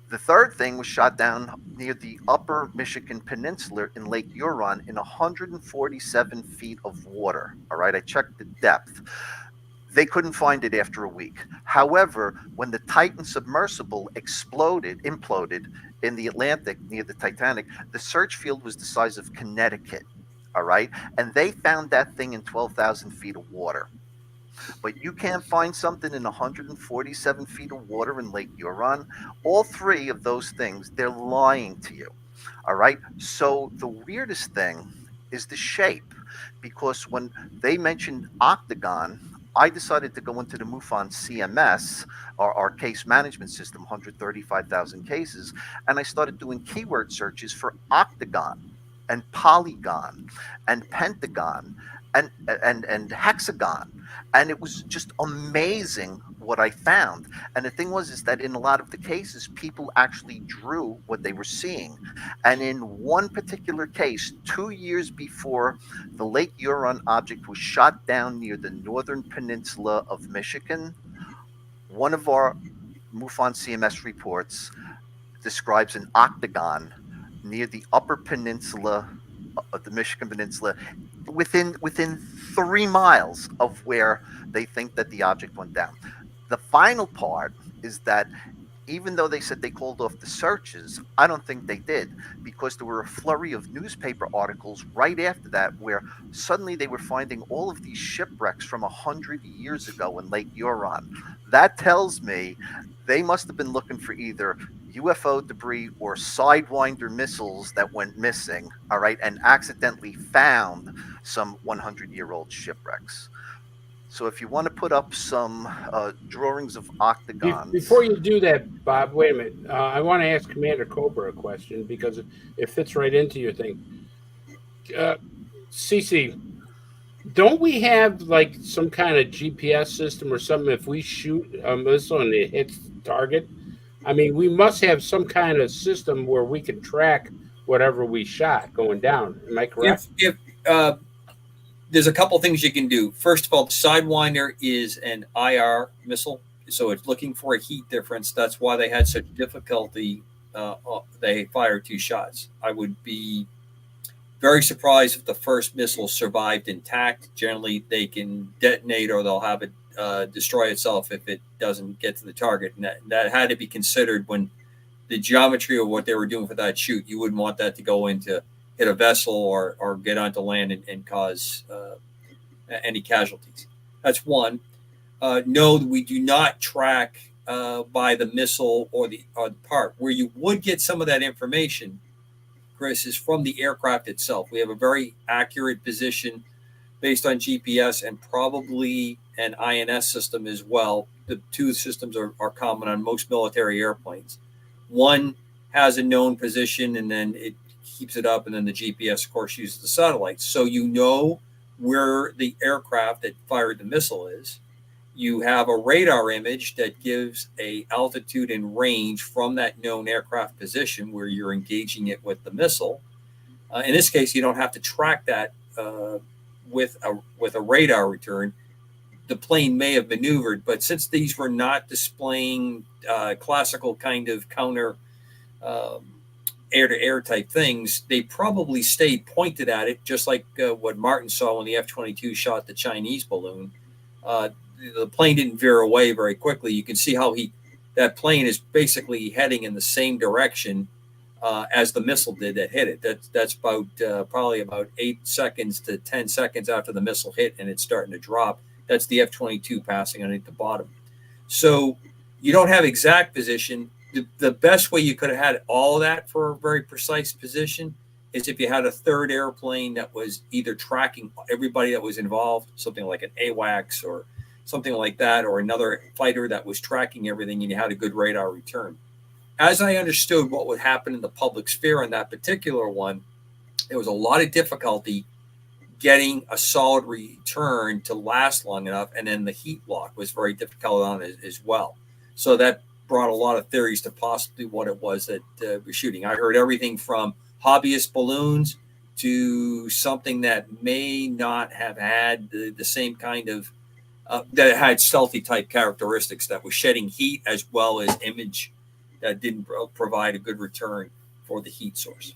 E: The third thing was shot down near the upper Michigan Peninsula in Lake Huron in 147 feet of water. All right, I checked the depth. They couldn't find it after a week. However, when the Titan submersible imploded in the Atlantic near the Titanic, the search field was the size of Connecticut. All right, and they found that thing in 12,000 feet of water. But you can't find something in 147 feet of water in Lake Huron. All 3 of those things, they're lying to you. All right. So the weirdest thing is the shape, because when they mentioned octagon, I decided to go into the MUFON CMS, our case management system, 135,000 cases, and I started doing keyword searches for octagon and polygon and pentagon. and hexagon, and it was just amazing what I found. And the thing was is that in a lot of the cases, people actually drew what they were seeing. And in one particular case, 2 years before the Lake Huron object was shot down near the northern peninsula of Michigan, one of our MUFON CMS reports describes an octagon near the upper peninsula of the Michigan Peninsula, within 3 miles of where they think that the object went down. The final part is that even though they said they called off the searches, I don't think they did, because there were a flurry of newspaper articles right after that where suddenly they were finding all of these shipwrecks from 100 years ago in Lake Huron. That tells me they must have been looking for either UFO debris or Sidewinder missiles that went missing, all right, and accidentally found some 100-year-old shipwrecks. So if you want to put up some drawings of octagons.
C: Before you do that, Bob, wait a minute. I want to ask Commander Cobra a question because it fits right into your thing. CC, don't we have like some kind of GPS system or something if we shoot a missile and it hits the target? I mean, we must have some kind of system where we can track whatever we shot going down. Am I correct?
D: If there's a couple things you can do. First of all, the Sidewinder is an IR missile, so it's looking for a heat difference. That's why they had such difficulty. They fired 2 shots. I would be very surprised if the first missile survived intact. Generally, they can detonate or they'll have it destroy itself if it doesn't get to the target. And that had to be considered when the geometry of what they were doing for that shoot. You wouldn't want that to go into hit a vessel or get onto land and cause any casualties. That's one. No, we do not track by the missile or the part. Where you would get some of that information, Chris, is from the aircraft itself. We have a very accurate position based on GPS and probably an INS system as well. The 2 systems are common on most military airplanes. One has a known position and then it keeps it up, and then the GPS, of course, uses the satellites. So you know where the aircraft that fired the missile is. You have a radar image that gives a altitude and range from that known aircraft position where you're engaging it with the missile. In this case, you don't have to track that with a radar return. The plane may have maneuvered, but since these were not displaying classical kind of counter air-to-air type things, they probably stayed pointed at it, just like what Martin saw when the F-22 shot the Chinese balloon. The plane didn't veer away very quickly. You can see how that plane is basically heading in the same direction as the missile did that hit it. That's about probably about 8 seconds to 10 seconds after the missile hit and it's starting to drop. That's the F-22 passing underneath the bottom. So you don't have exact position. The best way you could have had all of that for a very precise position is if you had a third airplane that was either tracking everybody that was involved, something like an AWACS or something like that, or another fighter that was tracking everything and you had a good radar return. As I understood what would happen in the public sphere on that particular one, there was a lot of difficulty getting a solid return to last long enough, and then the heat lock was very difficult on it as well. So that brought a lot of theories to possibly what it was that we're shooting. I heard everything from hobbyist balloons to something that may not have had the same kind of that had stealthy type characteristics, that was shedding heat as well as image that didn't provide a good return for the heat source.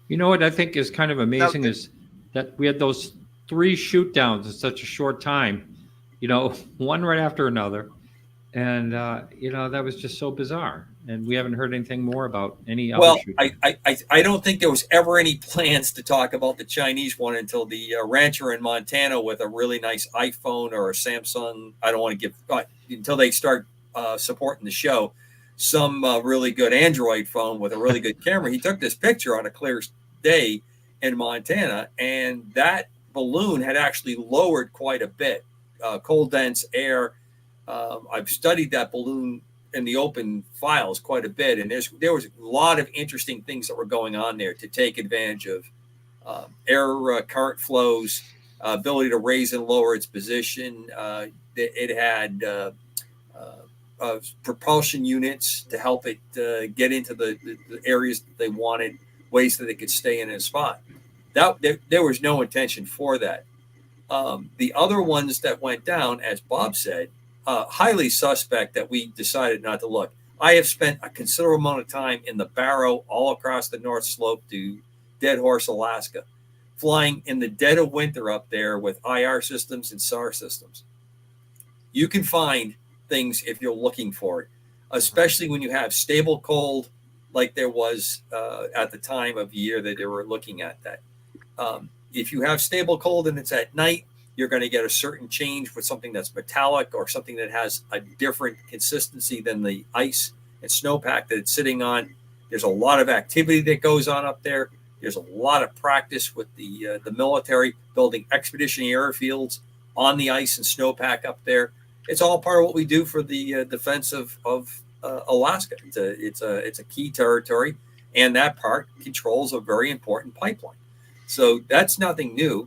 B: You know what I think is kind of amazing is that we had those 3 shoot downs in such a short time, one right after another. And, that was just so bizarre. And we haven't heard anything more about any other shooting.
D: I don't think there was ever any plans to talk about the Chinese one until the rancher in Montana with a really nice iPhone or a Samsung. I don't want to give until they start supporting the show. Some really good Android phone with a really good camera. He took this picture on a clear day in Montana, and that balloon had actually lowered quite a bit. Cold, dense air. I've studied that balloon in the open files quite a bit, and there was a lot of interesting things that were going on there to take advantage of air current flows, ability to raise and lower its position. It had propulsion units to help it get into the areas that they wanted, ways that it could stay in a spot. There was no intention for that. The other ones that went down, as Bob said, highly suspect that we decided not to look. I have spent a considerable amount of time in the Barrow, all across the North Slope to Dead Horse, Alaska, flying in the dead of winter up there with IR systems and SAR systems. You can find things if you're looking for it, especially when you have stable cold, like there was at the time of year that they were looking at that. If you have stable cold and it's at night, you're going to get a certain change with something that's metallic or something that has a different consistency than the ice and snowpack that it's sitting on. There's a lot of activity that goes on up there. There's a lot of practice with the military building expeditionary airfields on the ice and snowpack up there. It's all part of what we do for the defense of Alaska. It's a key territory, and that part controls a very important pipeline. So that's nothing new.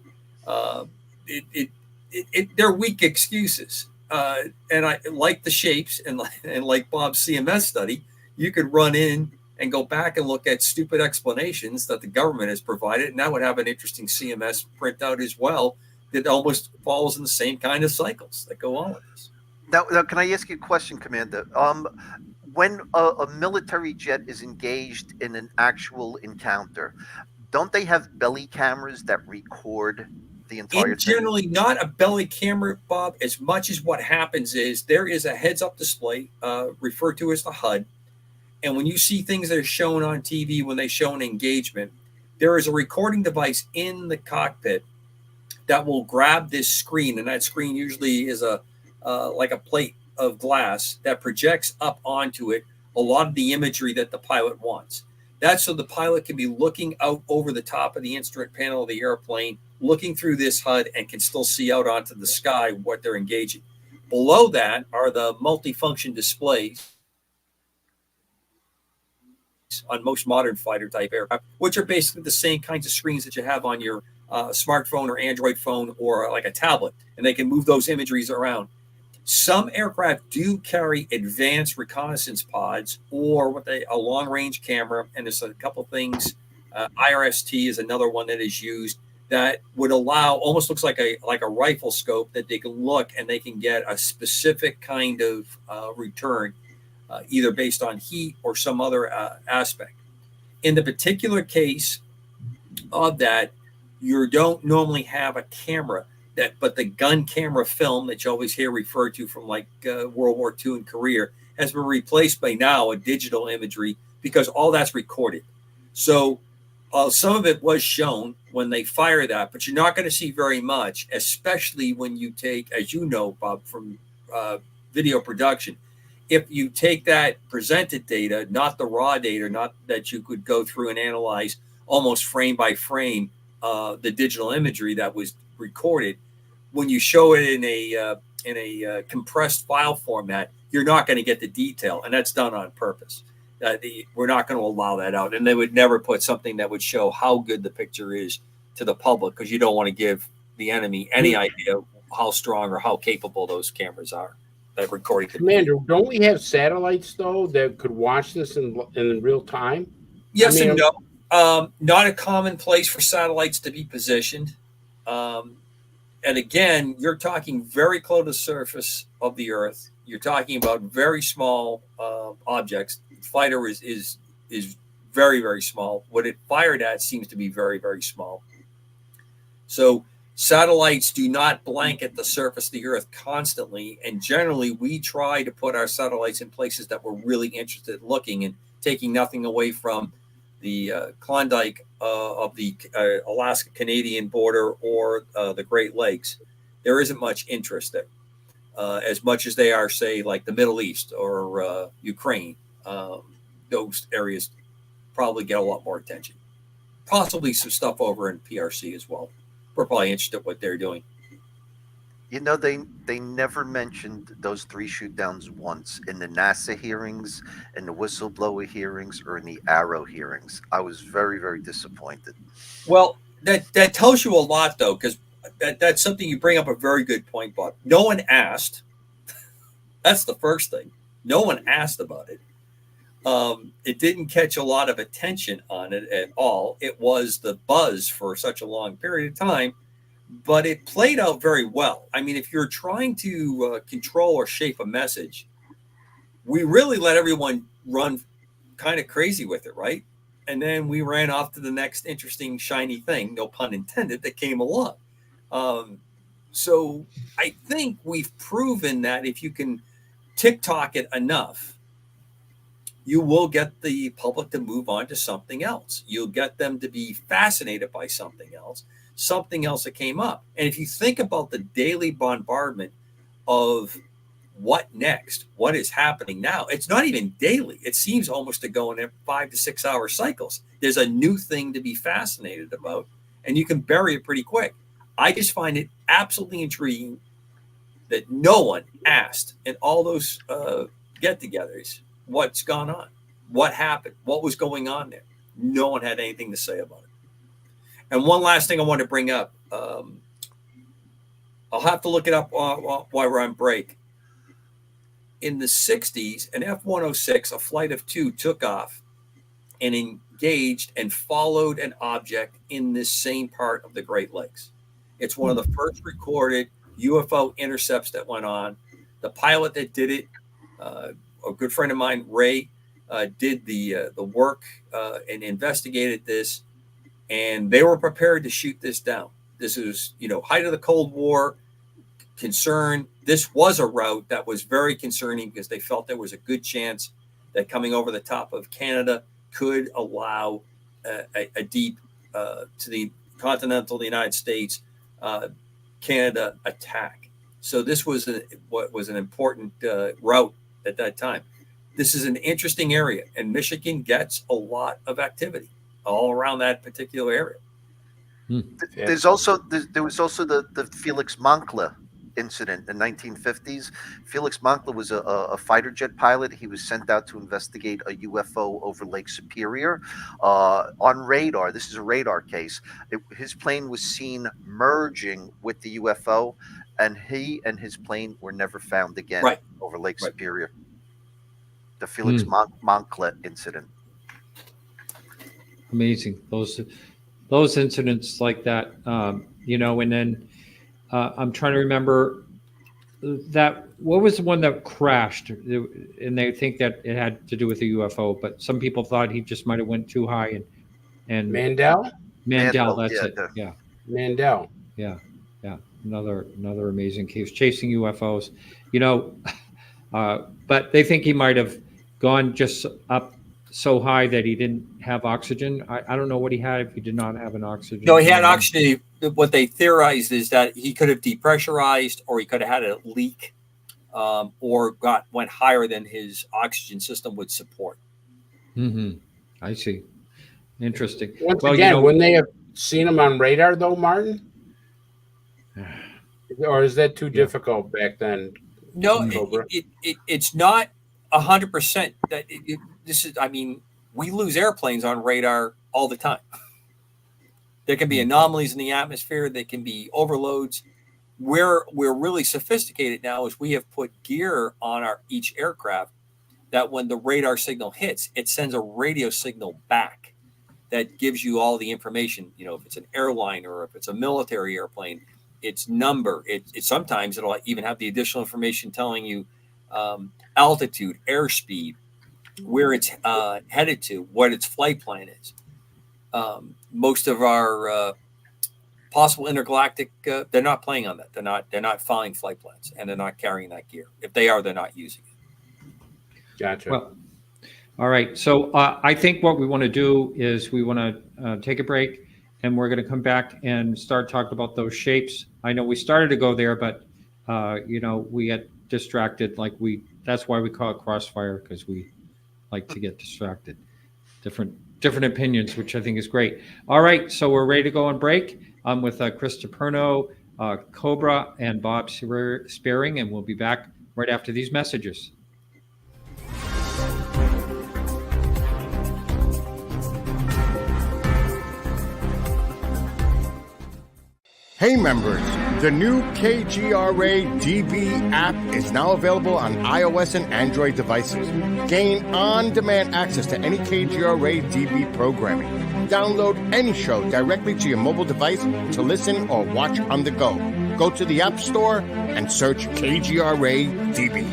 D: They're weak excuses, and I like the shapes, and like Bob's CMS study, you could run in and go back and look at stupid explanations that the government has provided, and that would have an interesting CMS printout as well that almost follows in the same kind of cycles that go on with this.
E: Now, can I ask you a question, Commander? When a military jet is engaged in an actual encounter, don't they have belly cameras that record the entire thing?
D: Generally not a belly camera, Bob, as much as what happens is there is a heads-up display referred to as the HUD. And when you see things that are shown on TV, when they show an engagement, there is a recording device in the cockpit that will grab this screen. And that screen usually is like a plate of glass that projects up onto it a lot of the imagery that the pilot wants. That's so the pilot can be looking out over the top of the instrument panel of the airplane, looking through this HUD, and can still see out onto the sky what they're engaging. Below that are the multifunction displays on most modern fighter type aircraft, which are basically the same kinds of screens that you have on your smartphone or Android phone or like a tablet, and they can move those imageries around. Some aircraft do carry advanced reconnaissance pods or a long-range camera, and there's a couple things. IRST is another one that is used that would allow, almost looks like a rifle scope that they can look and they can get a specific kind of return, either based on heat or some other aspect. In the particular case of that, you don't normally have a camera. But the gun camera film that you always hear referred to from like World War II and Korea has been replaced by now a digital imagery because all that's recorded. So some of it was shown when they fire that, but you're not going to see very much, especially when you take, as you know, Bob, from video production. If you take that presented data, not the raw data, not that you could go through and analyze almost frame by frame the digital imagery that was recorded, when you show it in a compressed file format, you're not going to get the detail, and that's done on purpose. We're not going to allow that out, and they would never put something that would show how good the picture is to the public because you don't want to give the enemy any idea how strong or how capable those cameras are. That recording.
C: Commander, don't we have satellites though that could watch this in real time?
D: Yes and no. Not a common place for satellites to be positioned. And again, you're talking very close to the surface of the Earth. You're talking about very small objects. The fighter is very, very small. What it fired at seems to be very, very small. So satellites do not blanket the surface of the Earth constantly. And generally, we try to put our satellites in places that we're really interested in looking and taking nothing away from the Klondike of the Alaska-Canadian border or the Great Lakes. There isn't much interest there, as much as they are, say, like the Middle East or Ukraine. Those areas probably get a lot more attention. Possibly some stuff over in PRC as well. We're probably interested in what they're doing.
E: You know, they never mentioned those 3 shoot downs once in the NASA hearings, in the whistleblower hearings, or in the Arrow hearings. I was very, very disappointed.
D: Well, that tells you a lot, though, because that's something you bring up, a very good point, Bob. No one asked. That's the first thing. No one asked about it. It didn't catch a lot of attention on it at all. It was the buzz for such a long period of time, but it played out very well. I mean, if you're trying to control or shape a message, we really let everyone run kind of crazy with it, right? And then we ran off to the next interesting, shiny thing, no pun intended, that came along. So I think we've proven that if you can TikTok it enough, you will get the public to move on to something else. You'll get them to be fascinated by something else that came up. And if you think about the daily bombardment of what next, what is happening now, it's not even daily. It seems almost to go in 5 to 6 hour cycles. There's a new thing to be fascinated about, and you can bury it pretty quick. I just find it absolutely intriguing that no one asked in all those get-togethers what's gone on, what happened, what was going on there. No one had anything to say about it. And one last thing I want to bring up, I'll have to look it up while we're on break. In the 60s, an F-106, a flight of 2, took off and engaged and followed an object in this same part of the Great Lakes. It's one of the first recorded UFO intercepts that went on. The pilot that did it, a good friend of mine, Ray, did the work and investigated this, and they were prepared to shoot this down. This is, height of the Cold War concern. This was a route that was very concerning because they felt there was a good chance that coming over the top of Canada could allow a deep to the continental United States Canada attack. So this was what was an important route at that time. This is an interesting area, and Michigan gets a lot of activity all around that particular area.
E: There was also the Felix Moncla incident in 1950s. Felix Moncla was a fighter jet pilot. He was sent out to investigate a UFO over Lake Superior on radar. This is a radar case. His plane was seen merging with the UFO, and he and his plane were never found again over Lake Superior. The Felix Moncla incident.
B: Amazing. Those incidents like that, and then I'm trying to remember what was the one that crashed, and they think that it had to do with a UFO, but some people thought he just might have went too high and
C: Mandel,
B: that's it. Yeah.
C: Mandel.
B: Yeah. Another amazing case, chasing UFOs, but they think he might have gone just up so high that he didn't have oxygen. I don't know what he had if he did not have an oxygen.
D: No, he had oxygen. What they theorized is that he could have depressurized, or he could have had a leak, or went higher than his oxygen system would support.
B: Mm-hmm. I see. Interesting.
C: Once again, wouldn't they have seen him on radar, though, Martin? Or is that too difficult back then?
D: No, it's not 100%. That this is. I mean, we lose airplanes on radar all the time. There can be anomalies in the atmosphere. There can be overloads. Where we're really sophisticated now is we have put gear on each aircraft that when the radar signal hits, it sends a radio signal back that gives you all the information. If it's an airline or if it's a military airplane, its number. It sometimes it'll even have the additional information telling you altitude, airspeed, where it's headed to, what its flight plan is. Most of our possible intergalactic, they're not playing on that. They're not following flight plans, and they're not carrying that gear. If they are, they're not using it.
C: Gotcha.
B: Well, all right. So I think what we want to do is we want to take a break, and we're going to come back and start talking about those shapes. I know we started to go there, but we get distracted. That's why we call it Crossfire, because we like to get distracted. Different opinions, which I think is great. All right, so we're ready to go on break. I'm with Chris DePerno, Cobra, and Bob Spearing, and we'll be back right after these messages.
A: Hey members, the new KGRA DB app is now available on iOS and Android devices. Gain on-demand access to any KGRA DB programming. Download any show directly to your mobile device to listen or watch on the go. Go to the App Store and search KGRA DB.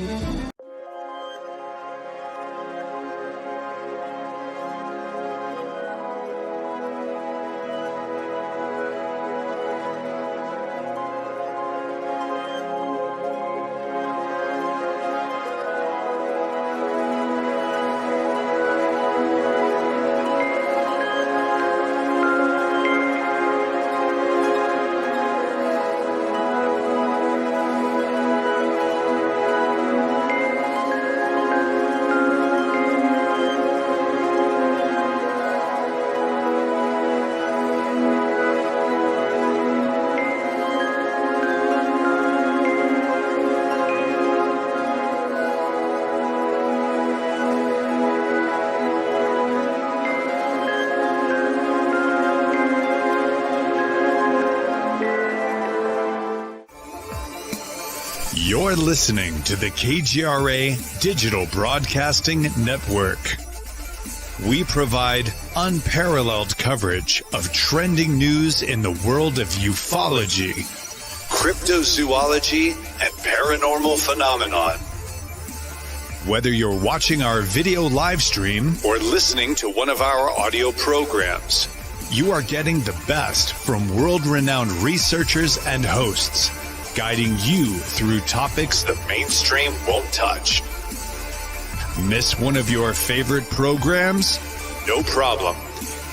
F: You're listening to the KGRA Digital Broadcasting Network. We provide unparalleled coverage of trending news in the world of ufology, cryptozoology, and paranormal phenomenon. Whether you're watching our video live stream or listening to one of our audio programs, you are getting the best from world-renowned researchers and hosts, guiding you through topics the mainstream won't touch. Miss one of your favorite programs? No problem.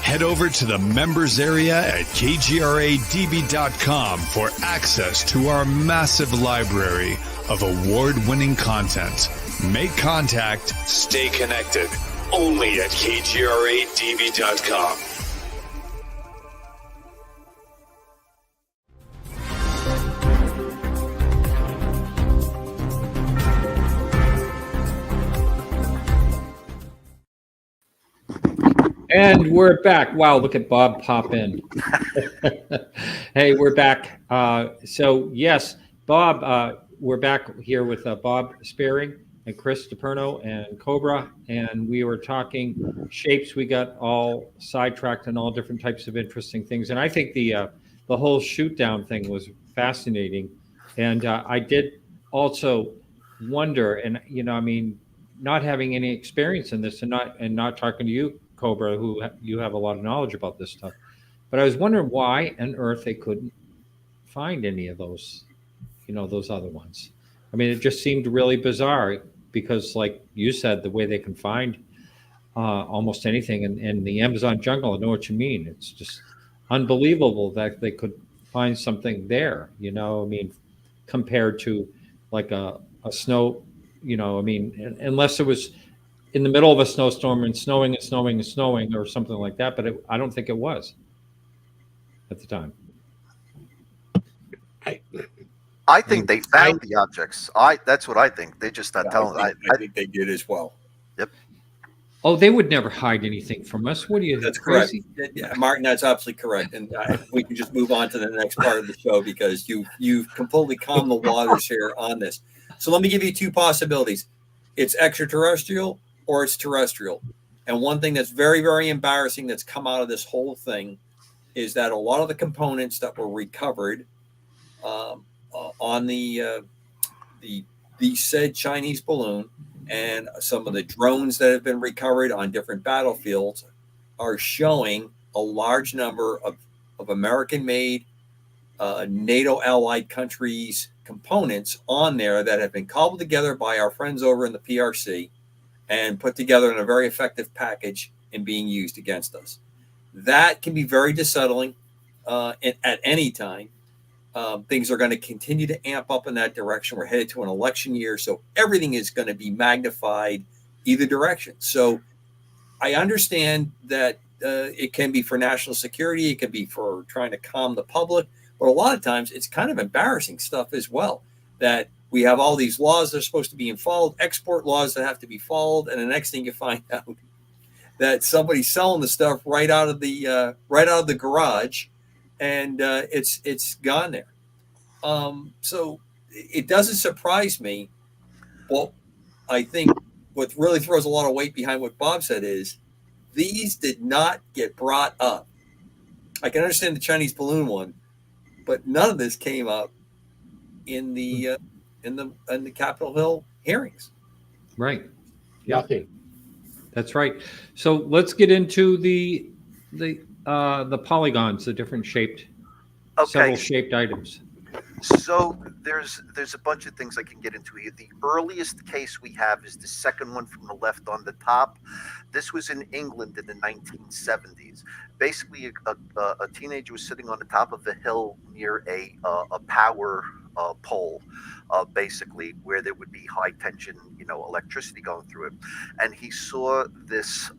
F: Head over to the members area at kgradb.com for access to our massive library of award-winning content. Make contact, stay connected, only at kgradb.com.
B: And we're back. Wow, look at Bob pop in. Hey, we're back. So, yes, Bob, we're back here with Bob Sparing and Chris DePerno and Cobra, and we were talking shapes. We got all sidetracked on all different types of interesting things. And I think the whole shoot down thing was fascinating. And I did also wonder, and, you know, I mean, not having any experience in this and not talking to you, Cobra, who you have a lot of knowledge about this stuff, but I was wondering why on earth they couldn't find any of those, you know, those other ones. I mean, it just seemed really bizarre because, like you said, the way they can find almost anything in the Amazon jungle, I know what you mean. It's just unbelievable that they could find something there, you know, I mean, compared to like a snow, you know, I mean, unless it was in the middle of a snowstorm and snowing or something like that, but I don't think it was at the time.
E: I think they found the objects. That's what I think. They just not telling.
D: I think they did as well.
E: Yep.
B: Oh, they would never hide anything from us. What are you?
D: That's
B: crazy?
D: Correct. Yeah, Martin, that's absolutely correct. And we can just move on to the next part of the show because you've completely calmed the waters here on this. So let me give you two possibilities. It's extraterrestrial or it's terrestrial. And one thing that's very, very embarrassing that's come out of this whole thing is that a lot of the components that were recovered on the said Chinese balloon and some of the drones that have been recovered on different battlefields are showing a large number of American-made NATO allied countries components on there that have been cobbled together by our friends over in the PRC and put together in a very effective package and being used against us. That can be very dissettling at any time. Things are going to continue to amp up in that direction. We're headed to an election year, so everything is going to be magnified either direction. So I understand that it can be for national security. It can be for trying to calm the public. But a lot of times it's kind of embarrassing stuff as well, that we have all these laws that are supposed to be followed, export laws that have to be followed. And the next thing you find out that somebody's selling the stuff right out of the garage and it's gone there. So it doesn't surprise me. Well, I think what really throws a lot of weight behind what Bob said is these did not get brought up. I can understand the Chinese balloon one, but none of this came up in the Capitol Hill hearings.
B: Right.
C: Nothing.
B: That's right. So let's get into the polygons, the different shaped, several shaped items.
E: So there's a bunch of things I can get into here. The earliest case we have is the second one from the left on the top. This was in England in the 1970s. Basically, a teenager was sitting on the top of a hill near a power pole, basically, where there would be high tension, electricity going through it. And he saw this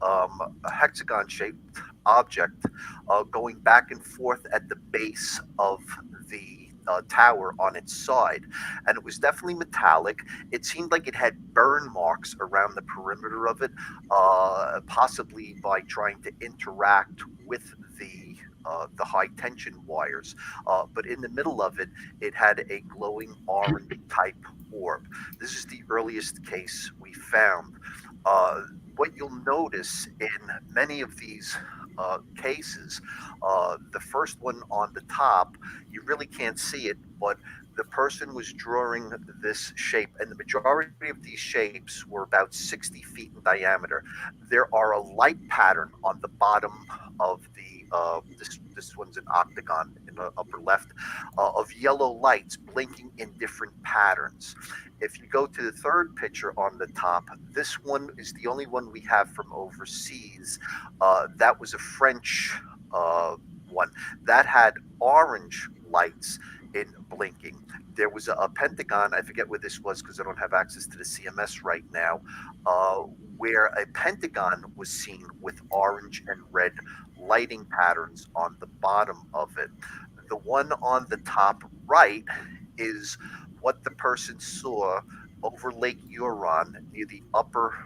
E: hexagon shaped object going back and forth at the base of the tower on its side, and it was definitely metallic. It seemed like it had burn marks around the perimeter of it, possibly by trying to interact with the high tension wires. But in the middle of it, it had a glowing orange type orb. This is the earliest case we found. What you'll notice in many of these cases, the first one on the top, you really can't see it, but the person was drawing this shape, and the majority of these shapes were about 60 feet in diameter. There are a light pattern on the bottom of the this one's an octagon in the upper left, of yellow lights blinking in different patterns. If you go to the third picture on the top, this one is the only one we have from overseas. That was a French one that had orange lights in blinking. There was a pentagon, I forget where this was because I don't have access to the CMS right now, where a pentagon was seen with orange and red lighting patterns on the bottom of it. The one on the top right is what the person saw over Lake Huron near the upper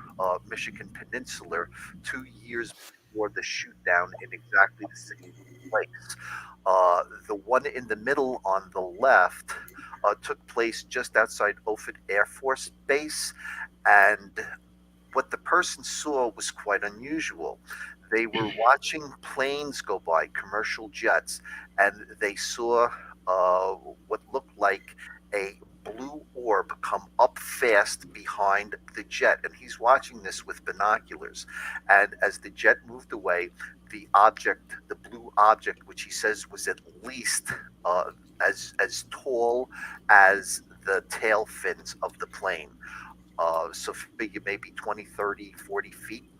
E: Michigan Peninsula 2 years before the shoot down in exactly the same place. The one in the middle on the left took place just outside Offutt Air Force Base, and what the person saw was quite unusual. They were watching planes go by, commercial jets, and they saw what looked like a blue orb come up fast behind the jet, and he's watching this with binoculars. And as the jet moved away, the blue object, which he says was at least as tall as the tail fins of the plane, so figure maybe 20, 30, 40 feet,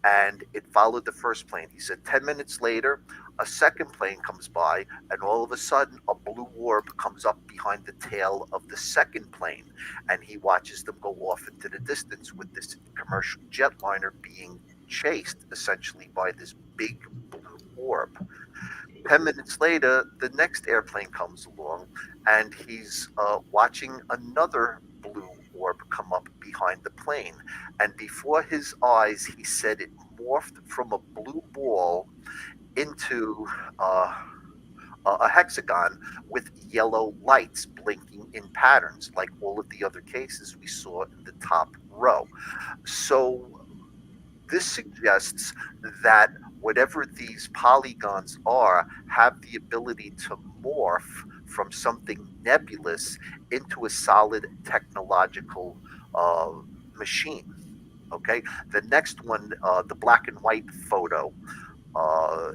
E: and it followed the first plane. He said 10 minutes later, a second plane comes by, and all of a sudden, a blue orb comes up behind the tail of the second plane, and he watches them go off into the distance with this commercial jetliner being chased essentially by this big blue orb. 10 minutes later, the next airplane comes along, and he's watching another blue orb come up behind the plane. And before his eyes, he said it morphed from a blue ball into a hexagon with yellow lights blinking in patterns, like all of the other cases we saw in the top row. So this suggests that whatever these polygons are have the ability to morph from something nebulous into a solid technological machine. Okay, the next one, the black and white photo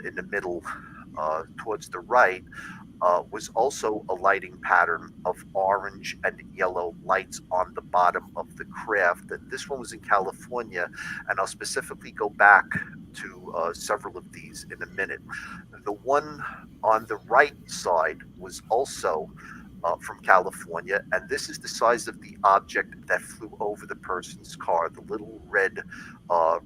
E: in the middle towards the right, was also a lighting pattern of orange and yellow lights on the bottom of the craft. And this one was in California, and I'll specifically go back to several of these in a minute. The one on the right side was also from California, and this is the size of the object that flew over the person's car. The little red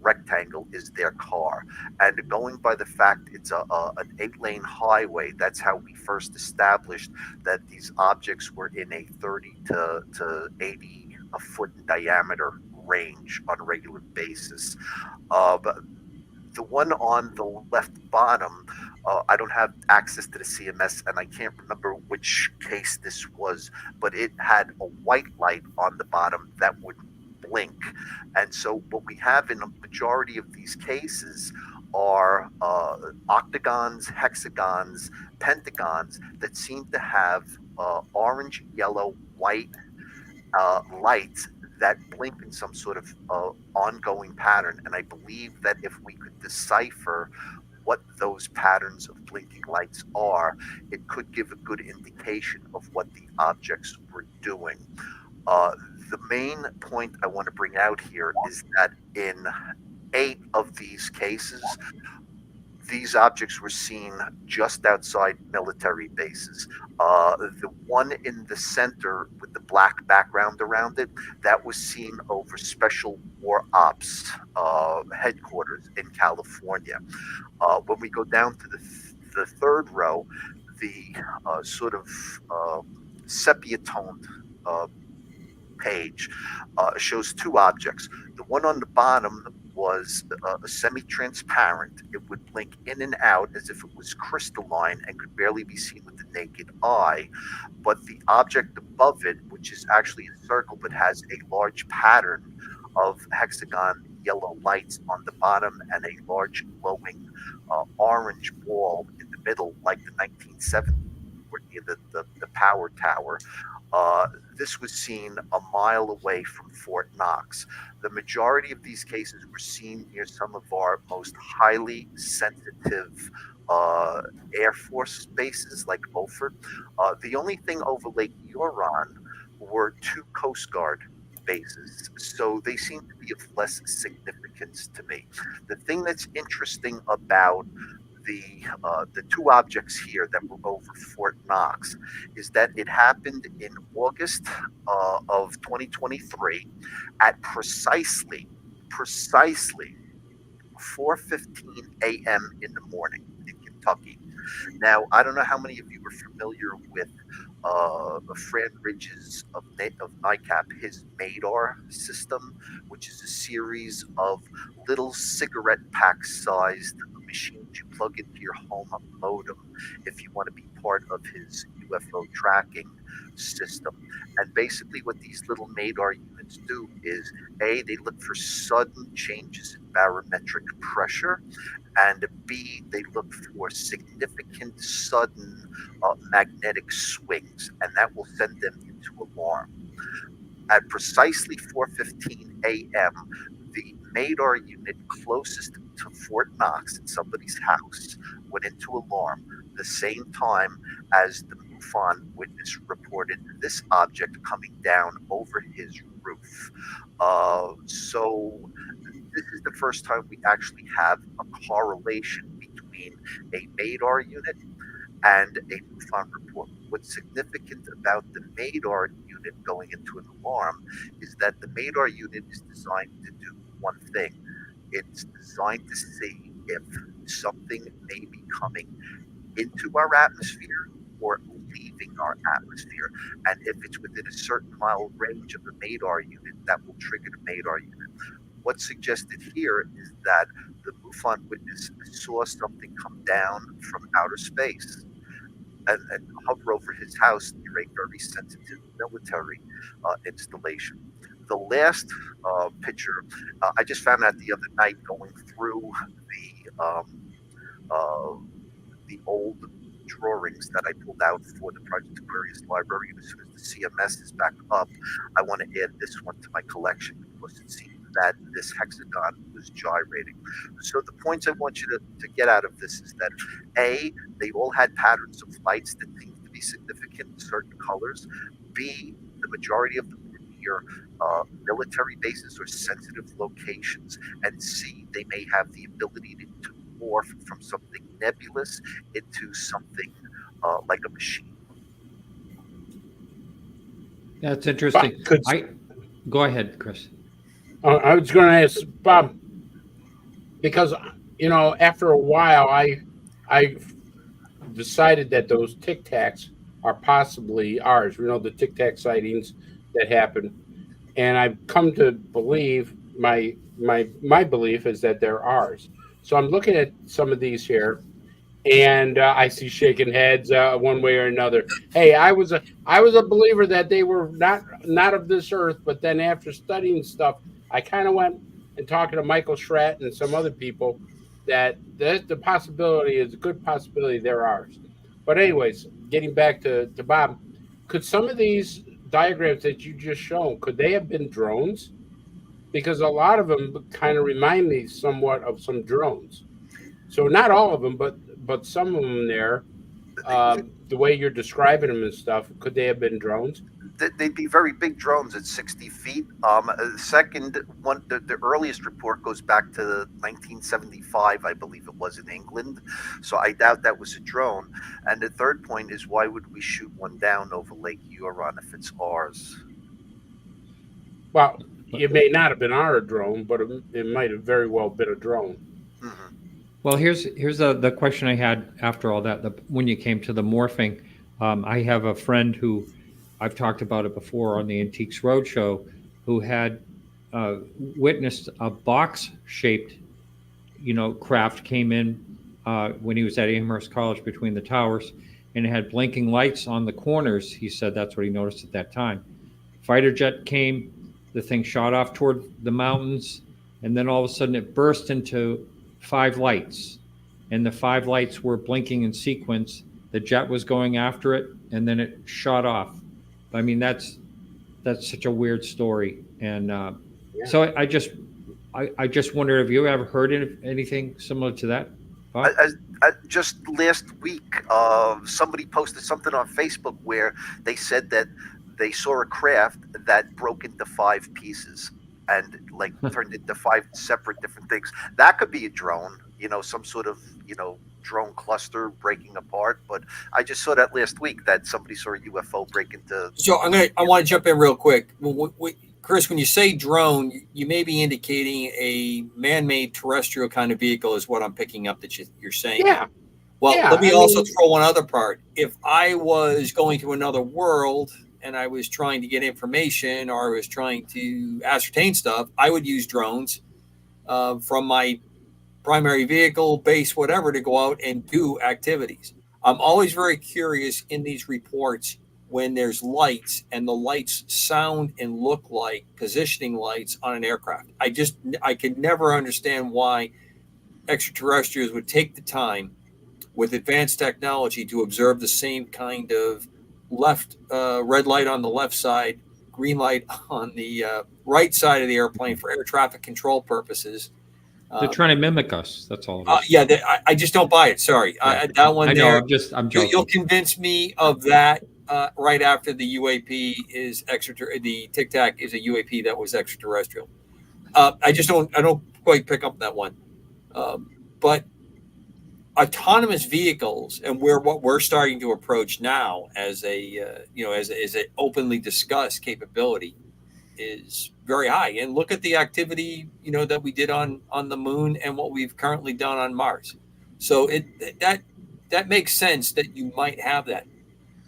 E: rectangle is their car, and going by the fact it's an 8-lane highway, that's how we first established that these objects were in a 30 to 80 a foot in diameter range on a regular basis. But the one on the left bottom I don't have access to the CMS, and I can't remember which case this was, but it had a white light on the bottom that would blink. And so what we have in a majority of these cases are octagons, hexagons, pentagons that seem to have orange, yellow, white lights that blink in some sort of ongoing pattern. And I believe that if we could decipher what those patterns of blinking lights are, it could give a good indication of what the objects were doing. The main point I want to bring out here is that in 8 of these cases, these objects were seen just outside military bases. The one in the center with the black background around it, that was seen over Special War Ops headquarters in California. When we go down to the third row, the sort of sepia-toned page shows 2 objects. The one on the bottom was semi-transparent. It would blink in and out as if it was crystalline and could barely be seen with the naked eye. But the object above it, which is actually a circle but has a large pattern of hexagon yellow lights on the bottom and a large glowing orange ball in the middle, like the 1970s, or near the power tower. This was seen a mile away from Fort Knox. The majority of these cases were seen near some of our most highly sensitive Air Force bases like Beaufort. The only thing over Lake Huron were 2 Coast Guard bases, so they seem to be of less significance to me. The thing that's interesting about the 2 objects here that were over Fort Knox is that it happened in August of 2023 at precisely 4:15 a.m. in the morning in Kentucky. Now, I don't know how many of you are familiar with Fran Ridge's of NICAP, his MADAR system, which is a series of little cigarette pack sized machines you plug into your home modem if you want to be part of his UFO tracking system. And basically what these little MADAR units do is A, they look for sudden changes in barometric pressure, and B, they look for significant sudden magnetic swings, and that will send them into alarm. At precisely 4:15 a.m., the MADAR unit closest to Fort Knox in somebody's house went into alarm the same time as the MUFON witness reported this object coming down over his roof. So this is the first time we actually have a correlation between a MADAR unit and a MUFON report. What's significant about the MADAR unit going into an alarm is that the MADAR unit is designed to do one thing. It's designed to see if something may be coming into our atmosphere or leaving our atmosphere. And if it's within a certain mile range of the MADAR unit, that will trigger the MADAR unit. What's suggested here is that the MUFON witness saw something come down from outer space and hover over his house near a very sensitive military installation. The last picture, I just found out the other night going through the old drawings that I pulled out for the Project Aquarius library. And as soon as the CMS is back up, I want to add this one to my collection because it seems that this hexagon was gyrating. So the points I want you to get out of this is that A, they all had patterns of lights that seemed to be significant in certain colors. B, the majority of them were near military bases or sensitive locations. And C, they may have the ability to morph from something nebulous into something like a machine.
B: That's interesting. Go ahead, Chris.
C: I was going to ask Bob, because after a while, I decided that those Tic Tacs are possibly ours. The Tic Tac sightings that happen, and I've come to believe my belief is that they're ours. So I'm looking at some of these here, And I see shaking heads one way or another. Hey, I was a believer that they were not of this earth, but then after studying stuff, I kind of went and talking to Michael Schratt and some other people that the possibility is a good possibility they're ours. But anyways, getting back to Bob, could some of these diagrams that you just shown, could they have been drones? Because a lot of them kind of remind me somewhat of some drones. So not all of them, but some of them there, the way you're describing them and stuff, could they have been drones?
E: They'd be very big drones at 60 feet. Second one, the earliest report goes back to 1975, I believe it was, in England. So I doubt that was a drone. And the third point is, why would we shoot one down over Lake Huron if it's ours?
C: Well, it may not have been our drone, but it might have very well been a drone.
E: Mm-hmm.
B: Well, here's the question I had after all that. When you came to the morphing, I have a friend who, I've talked about it before on the Antiques Roadshow, who had witnessed a box-shaped, craft came in when he was at Amherst College between the towers, and it had blinking lights on the corners. He said that's what he noticed at that time. Fighter jet came, the thing shot off toward the mountains, and then all of a sudden it burst into 5 lights, and the 5 lights were blinking in sequence. The jet was going after it, and then it shot off. I mean, that's such a weird story, and so I just wonder, have you ever heard anything similar to that?
E: Just last week, somebody posted something on Facebook where they said that they saw a craft that broke into 5 pieces and turned into 5 separate different things. That could be a drone, some sort of, drone cluster breaking apart. But I just saw that last week that somebody saw a UFO break into.
D: So I want to jump in real quick. Chris, when you say drone, you may be indicating a man-made terrestrial kind of vehicle is what I'm picking up that you're saying.
C: Yeah.
D: Well,
C: yeah,
D: let me also throw one other part. If I was going to another world and I was trying to get information or I was trying to ascertain stuff, I would use drones from my primary vehicle, base, whatever, to go out and do activities. I'm always very curious in these reports when there's lights and the lights sound and look like positioning lights on an aircraft. I can never understand why extraterrestrials would take the time with advanced technology to observe the same kind of red light on the left side, green light on the right side of the airplane for air traffic control purposes.
B: They're trying to mimic us. That's all.
D: I just don't buy it. Sorry,
B: Yeah.
D: that one.
B: I know.
D: There,
B: I'm joking.
D: You'll convince me of that right after the UAP is the Tic Tac is a UAP that was extraterrestrial. I don't quite pick up that one. But autonomous vehicles and what we're starting to approach now as a openly discussed capability is very high. And look at the activity that we did on the moon and what we've currently done on Mars. So that makes sense that you might have that.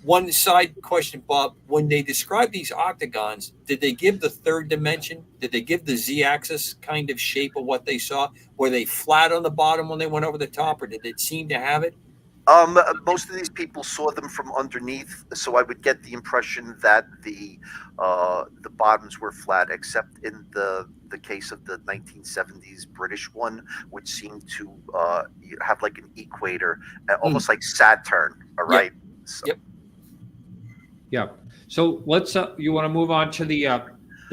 D: One side question, Bob, when they describe these octagons, did they give the third dimension? Did they give the z-axis kind of shape of what they saw? Were they flat on the bottom when they went over the top, or did it seem to have it?
E: Most of these people saw them from underneath, so I would get the impression that the bottoms were flat, except in the case of the 1970s British one, which seemed to have like an equator, almost like Saturn. All right.
D: Yep.
E: So.
D: Yep.
B: Yeah. So let's. You want to move on to the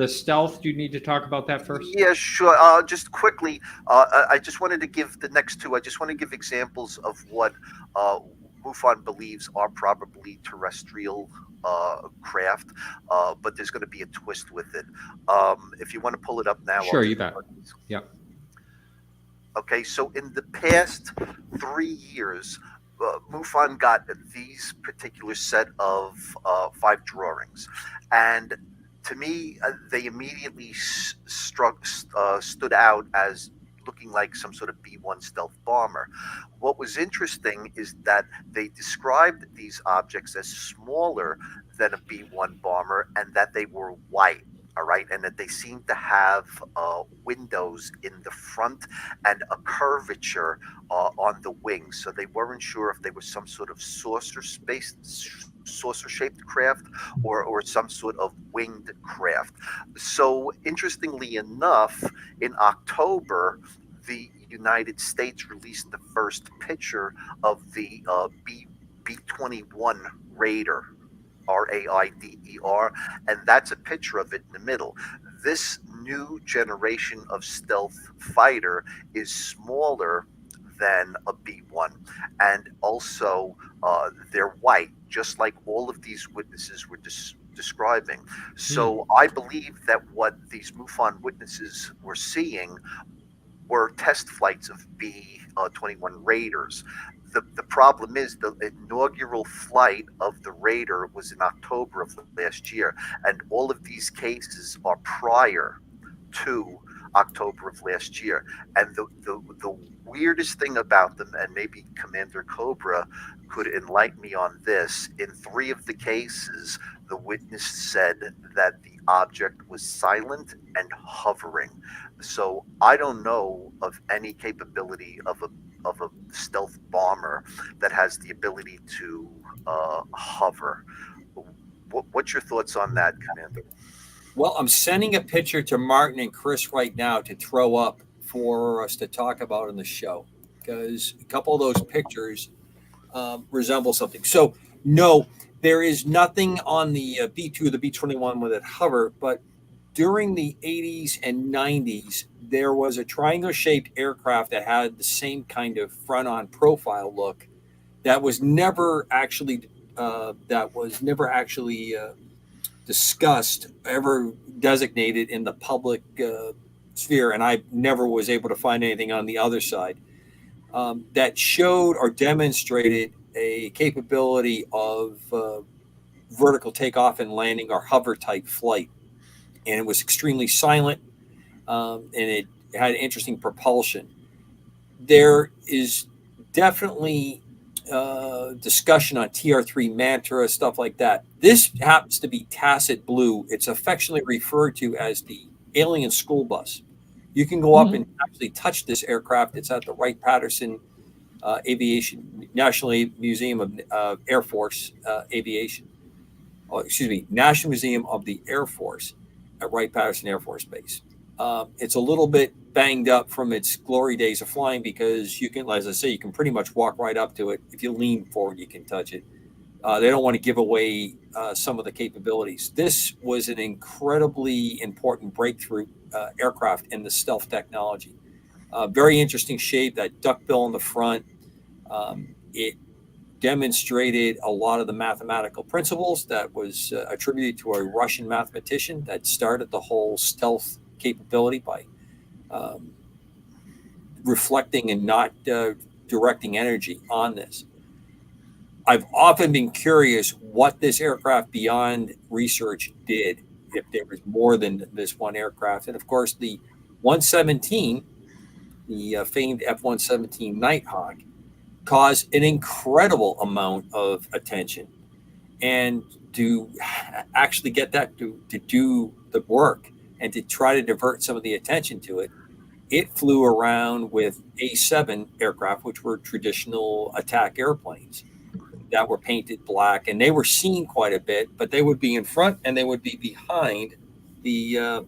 B: stealth? Do you need to talk about that first?
E: Yeah, sure. Just quickly, I just wanted to give the next two. I just want to give examples of what MUFON believes are probably terrestrial craft, but there's going to be a twist with it. If you want to pull it up now.
B: Sure, you bet. Yeah.
E: Okay, so in the past 3 years, MUFON got these particular set of 5 drawings, and to me, they immediately stood out as looking like some sort of B-1 stealth bomber. What was interesting is that they described these objects as smaller than a B-1 bomber and that they were white. All right, and that they seem to have windows in the front and a curvature on the wings. So they weren't sure if they were some sort of saucer-shaped craft or some sort of winged craft. So interestingly enough, in October, the United States released the first picture of the B-21 Raider. Raider, and that's a picture of it in the middle. This new generation of stealth fighter is smaller than a B-1, and also they're white, just like all of these witnesses were describing. So I believe that what these MUFON witnesses were seeing were test flights of B-21 Raiders. The problem is the inaugural flight of the Raider was in October of last year, and all of these cases are prior to October of last year. And the weirdest thing about them, and maybe Commander Cobra could enlighten me on this, in 3 of the cases, the witness said that the object was silent and hovering. So I don't know of any capability of a stealth bomber that has the ability to hover. What's your thoughts on that, Commander?
D: Well, I'm sending a picture to Martin and Chris right now to throw up for us to talk about on the show, because a couple of those pictures resemble something. So, no, there is nothing on the B-2, the B-21 with it hover, but during the 80s and 90s, there was a triangle-shaped aircraft that had the same kind of front-on profile look that was never actually discussed, ever designated in the public sphere, and I never was able to find anything on the other side that showed or demonstrated a capability of vertical takeoff and landing or hover-type flight. And it was extremely silent, and it had interesting propulsion. There is definitely discussion on TR-3 Mantra, stuff like that. This happens to be Tacit Blue. It's affectionately referred to as the alien school bus. You can go up and actually touch this aircraft. It's at the Wright-Patterson National Museum of Air Force Aviation. National Museum of the Air Force at Wright-Patterson Air Force Base. It's a little bit banged up from its glory days of flying because you can, as I say, you can pretty much walk right up to it. If you lean forward, you can touch it. They don't want to give away some of the capabilities. This was an incredibly important breakthrough aircraft in the stealth technology. Very interesting shape, that duckbill in the front. It demonstrated a lot of the mathematical principles that was attributed to a Russian mathematician that started the whole stealth capability by reflecting and not directing energy on this. I've often been curious what this aircraft beyond research did, if there was more than this one aircraft. And of course, the 117, the famed F-117 Nighthawk, caused an incredible amount of attention. And to actually get that to do the work and to try to divert some of the attention to it, it flew around with A-7 aircraft, which were traditional attack airplanes that were painted black, and they were seen quite a bit, but they would be in front and they would be behind the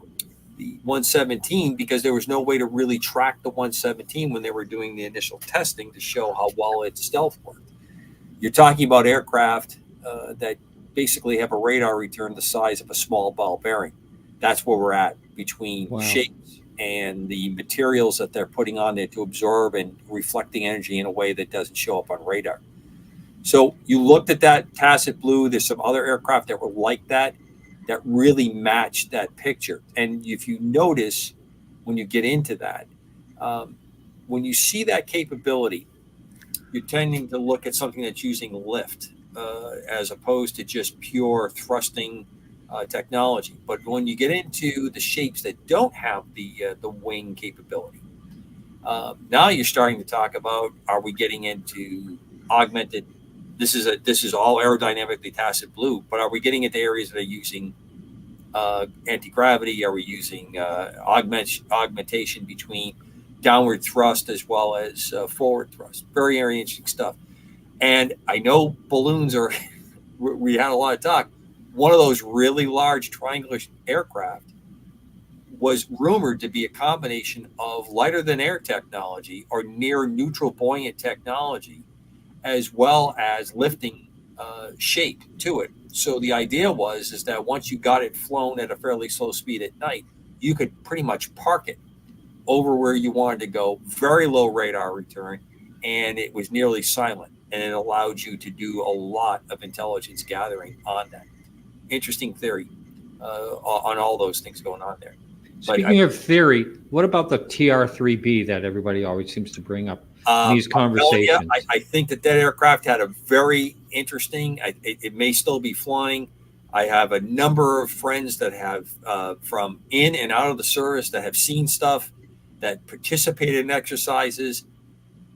D: 117 because there was no way to really track the 117 when they were doing the initial testing to show how well its stealth worked. You're talking about aircraft that basically have a radar return the size of a small ball bearing. That's where we're at between shapes and the materials that they're putting on there to absorb and reflecting energy in a way that doesn't show up on radar. So you looked at that Tacit Blue. There's some other aircraft that were like that really matched that picture. And if you notice, when you get into that, when you see that capability, you're tending to look at something that's using lift as opposed to just pure thrusting technology. But when you get into the shapes that don't have the wing capability, now you're starting to talk about, are we getting into augmented? This is all aerodynamically Tacit Blue, but are we getting into areas that are using anti-gravity? Are we using augmentation between downward thrust as well as forward thrust? Very, very interesting stuff. And I know balloons are, we had a lot of talk. One of those really large triangular aircraft was rumored to be a combination of lighter than air technology or near neutral buoyant technology, as well as lifting shape to it. So the idea is that once you got it flown at a fairly slow speed at night, you could pretty much park it over where you wanted to go, very low radar return, and it was nearly silent. And it allowed you to do a lot of intelligence gathering on that. Interesting theory on all those things going on there.
B: Speaking of theory, what about the TR-3B that everybody always seems to bring up in these conversations?
D: I think that aircraft had a very interesting, it may still be flying. I have a number of friends that have from in and out of the service that have seen stuff, that participated in exercises.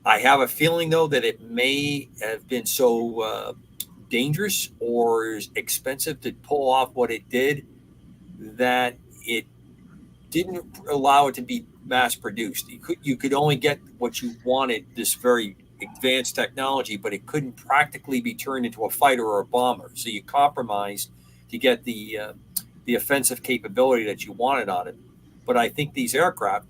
D: I have a feeling, though, that it may have been so dangerous or expensive to pull off what it did that it didn't allow it to be mass produced. You could only get what you wanted, this very advanced technology, but it couldn't practically be turned into a fighter or a bomber. So you compromised to get the offensive capability that you wanted on it. But I think these aircraft,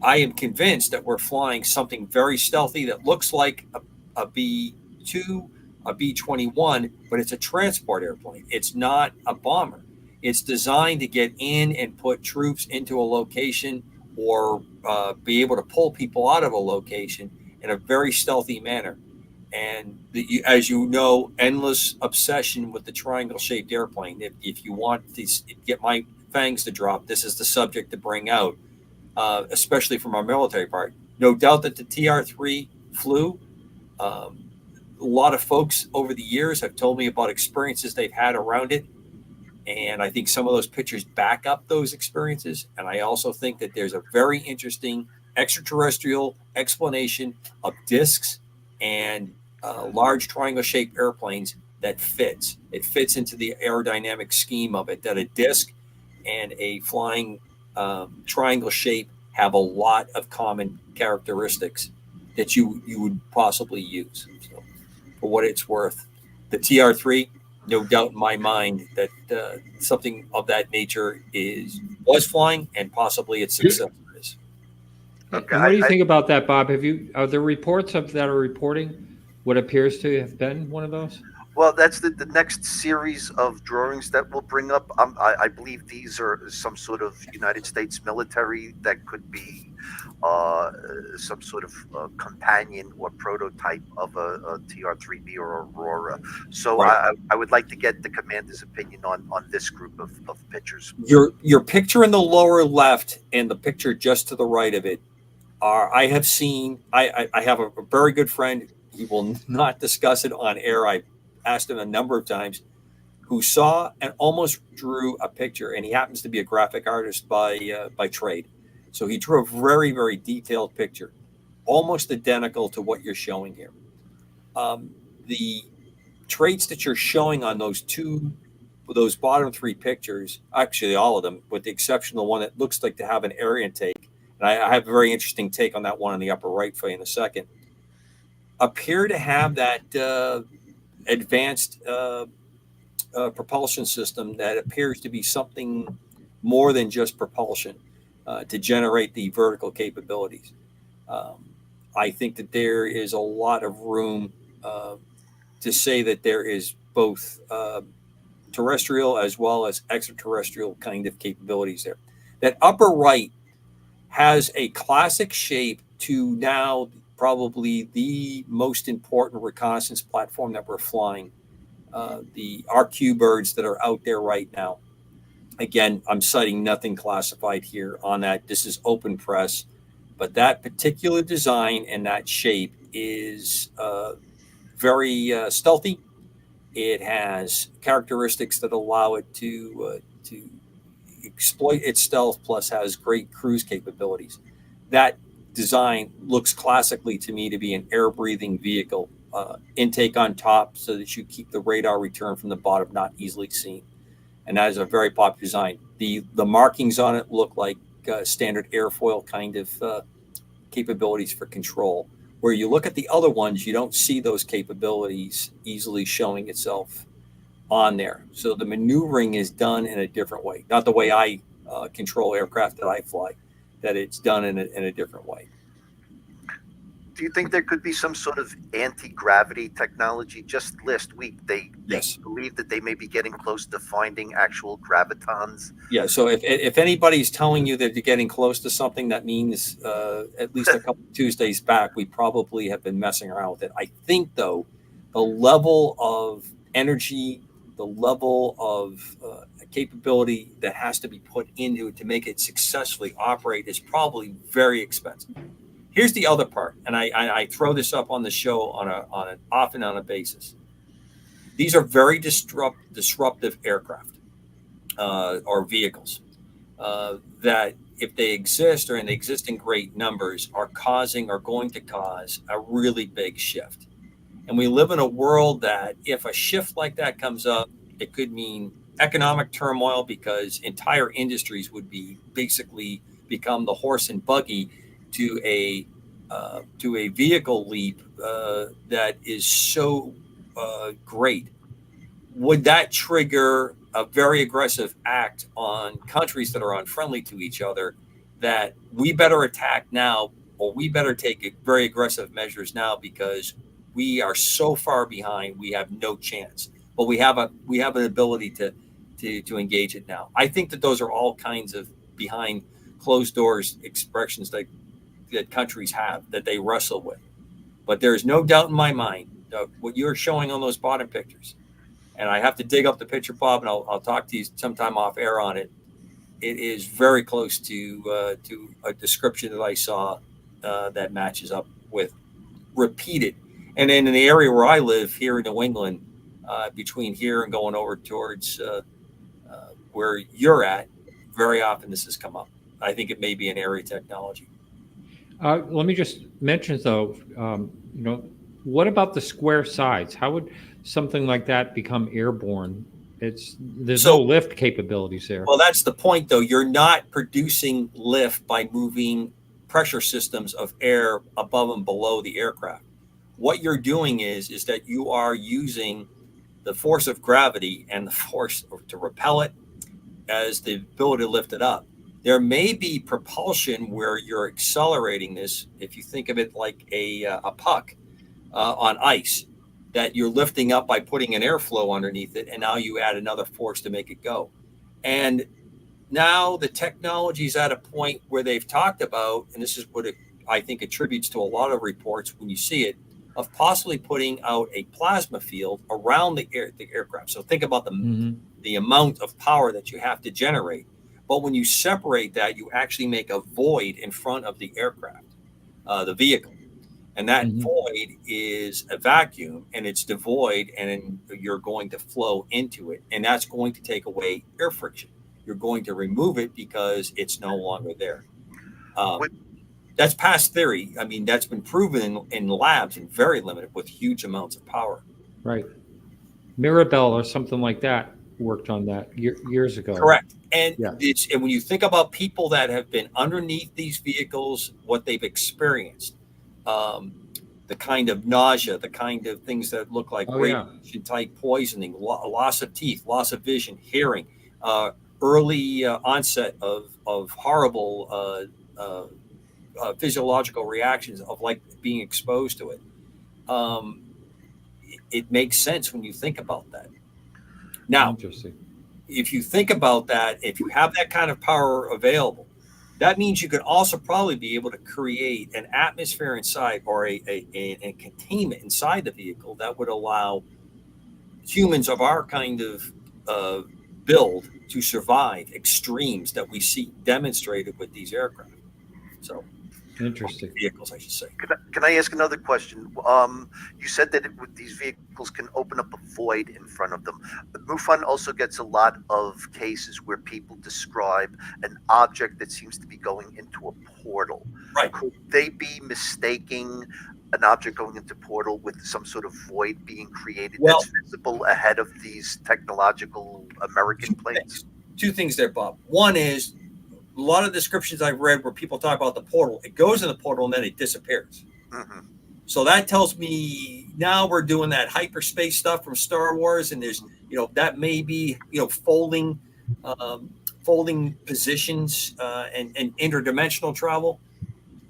D: I am convinced that we're flying something very stealthy that looks like a B-2, a B-21, but it's a transport airplane. It's not a bomber. It's designed to get in and put troops into a location or be able to pull people out of a location in a very stealthy manner. And as you know, endless obsession with the triangle-shaped airplane. If you want to get my fangs to drop, this is the subject to bring out. Especially from our military part. No doubt that the TR-3 flew. A lot of folks over the years have told me about experiences they've had around it. And I think some of those pictures back up those experiences. And I also think that there's a very interesting extraterrestrial explanation of discs and large triangle-shaped airplanes that fits. It fits into the aerodynamic scheme of it, that a disc and a flying triangle shape have a lot of common characteristics that you would possibly use. So, for what it's worth, the TR-3, no doubt in my mind that something of that nature was flying, and possibly its successor is.
B: Okay, and what do you think about that, Bob? Are there reports that are reporting what appears to have been one of those?
E: Well, that's the next series of drawings that we'll bring up. I believe these are some sort of United States military that could be some sort of companion or prototype of a TR-3B or Aurora. So right. I would like to get the commander's opinion on this group of pictures.
D: Your picture in the lower left and the picture just to the right of it I have seen. I have a very good friend. He will not discuss it on air. I asked him a number of times, who saw and almost drew a picture, and he happens to be a graphic artist by trade. So he drew a very, very detailed picture, almost identical to what you're showing here. The traits that you're showing on those bottom three pictures, actually all of them, with the exception of the one that looks like to have an air intake, and I have a very interesting take on that one in the upper right for you in a second, appear to have that advanced propulsion system that appears to be something more than just propulsion to generate the vertical capabilities. I think that there is a lot of room to say that there is both terrestrial as well as extraterrestrial kind of capabilities there. That upper right has a classic shape to now probably the most important reconnaissance platform that we're flying. The RQ birds that are out there right now. Again, I'm citing nothing classified here on that. This is open press, but that particular design and that shape is very stealthy. It has characteristics that allow it to exploit its stealth, plus has great cruise capabilities. That design looks classically to me to be an air-breathing vehicle. Intake on top so that you keep the radar return from the bottom not easily seen. and that is a very popular design. The markings on it look like standard airfoil kind of capabilities for control. Where you look at the other ones, you don't see those capabilities easily showing itself on there. So the maneuvering is done in a different way, not the way I control aircraft that I fly, that it's done in a different way.
E: Do you think there could be some sort of anti-gravity technology? Just last week, they believe that they may be getting close to finding actual gravitons.
D: Yeah, so if anybody's telling you that you're getting close to something, that means at least a couple Tuesdays back, we probably have been messing around with it. I think, though, the level of energy, the level of capability that has to be put into it to make it successfully operate is probably very expensive. Here's the other part, and I throw this up on the show often on a basis. These are very disruptive aircraft or vehicles that, if they exist or they exist in great numbers, are going to cause a really big shift. And we live in a world that if a shift like that comes up, it could mean economic turmoil, because entire industries would be basically become the horse and buggy to a vehicle leap that is so great. Would that trigger a very aggressive act on countries that are unfriendly to each other, that we better attack now, or we better take very aggressive measures now because we are so far behind, we have no chance. But we have an ability to engage it now. I think that those are all kinds of behind closed doors expressions that countries have, that they wrestle with. But there's no doubt in my mind what you're showing on those bottom pictures, and I have to dig up the picture, Bob, and I'll talk to you sometime off air on it. It is very close to a description that I saw that matches up with repeated. And then in the area where I live here in New England, between here and going over towards where you're at, very often this has come up. I think it may be an area technology.
B: Let me just mention, though, what about the square sides? How would something like that become airborne? There's no lift capabilities there.
D: Well, that's the point, though. You're not producing lift by moving pressure systems of air above and below the aircraft. What you're doing is that you are using the force of gravity and the force to repel it as the ability to lift it up. There may be propulsion where you're accelerating this, if you think of it like a puck on ice, that you're lifting up by putting an airflow underneath it, and now you add another force to make it go. And now the technology is at a point where they've talked about, and this is what I think attributes to a lot of reports when you see it, of possibly putting out a plasma field around the aircraft. So think about the amount of power that you have to generate. But when you separate that, you actually make a void in front of the aircraft, the vehicle. And that void is a vacuum, and it's devoid, and you're going to flow into it. And that's going to take away air friction. You're going to remove it because it's no longer there. That's past theory. I mean, that's been proven in labs and very limited with huge amounts of power.
B: Right. Mirabelle or something like that worked on that years ago.
D: Correct. And and when you think about people that have been underneath these vehicles, what they've experienced, the kind of nausea, the kind of things that look like radiation-type poisoning, loss of teeth, loss of vision, hearing, early onset of horrible physiological reactions of like being exposed to it. It makes sense when you think about that. Now, if you think about that, if you have that kind of power available, that means you could also probably be able to create an atmosphere inside, or a containment inside the vehicle that would allow humans of our kind of build to survive extremes that we see demonstrated with these aircraft. So,
B: interesting
D: vehicles, I should say.
E: Can I ask another question? You said that with these vehicles can open up a void in front of them. But MUFON also gets a lot of cases where people describe an object that seems to be going into a portal.
D: Right.
E: Could they be mistaking an object going into portal with some sort of void being created
D: Well,
E: that's visible ahead of these technological American planes?
D: Two things there, Bob. One is a lot of descriptions I've read where people talk about the portal. It goes in the portal and then it disappears.
E: Mm-hmm.
D: So that tells me now we're doing that hyperspace stuff from Star Wars, and there's that may be folding positions and interdimensional travel.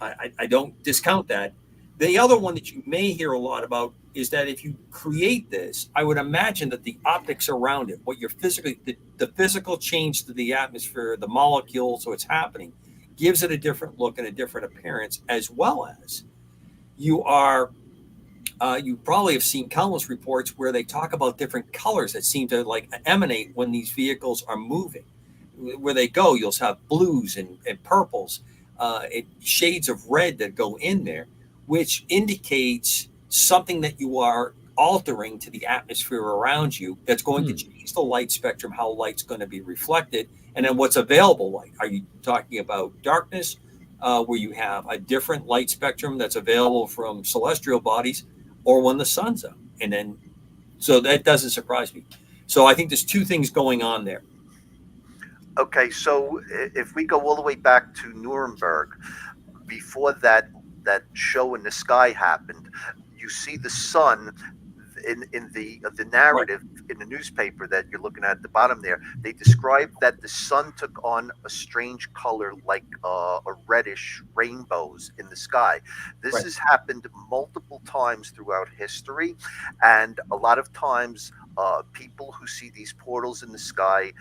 D: I don't discount that. The other one that you may hear a lot about is that if you create this, I would imagine that the optics around it, what you're physically, the physical change to the atmosphere, the molecule, so it's happening, gives it a different look and a different appearance, as well as you probably have seen countless reports where they talk about different colors that seem to like emanate when these vehicles are moving. Where they go, you'll have blues and purples, shades of red that go in there, which indicates something that you are altering to the atmosphere around you that's going to change the light spectrum, how light's going to be reflected, and then what's available light. Are you talking about darkness, where you have a different light spectrum that's available from celestial bodies, or when the sun's up? And then, so that doesn't surprise me. So I think there's two things going on there.
E: Okay, so if we go all the way back to Nuremberg, before that show in the sky happened, you see the sun in the narrative in the newspaper that you're looking at the bottom there. They described that the sun took on a strange color, like a reddish rainbows in the sky. This has happened multiple times throughout history, and a lot of times people who see these portals in the sky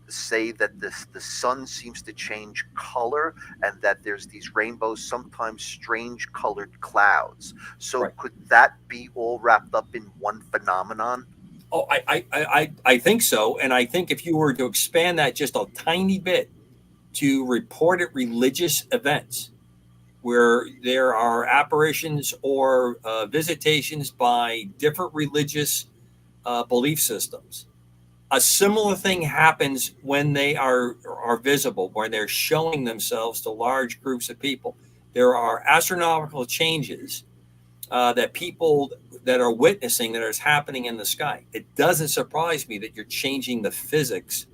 E: say that the sun seems to change color, and that there's these rainbows, sometimes strange colored clouds. So could that be all wrapped up in one phenomenon?
D: Oh, I think so. And I think if you were to expand that just a tiny bit to reported religious events where there are apparitions or visitations by different religious belief systems, a similar thing happens when they are visible, when they're showing themselves to large groups of people. There are astronomical changes that people that are witnessing that is happening in the sky. It doesn't surprise me that you're changing the physics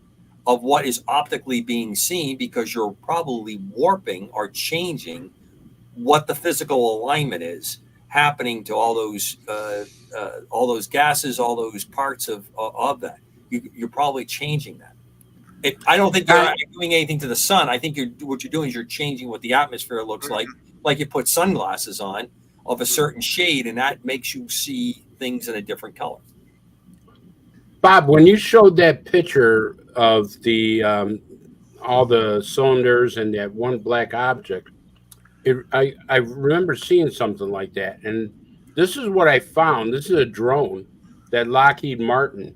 D: of what is optically being seen, because you're probably warping or changing what the physical alignment is happening to all those gases, all those parts of that. You're probably changing that. I don't think you're doing anything to the sun. I think what you're doing is you're changing what the atmosphere looks like. Like you put sunglasses on of a certain shade, and that makes you see things in a different color.
C: Bob, when you showed that picture of the all the cylinders and that one black object, I remember seeing something like that. And this is what I found. This is a drone that Lockheed Martin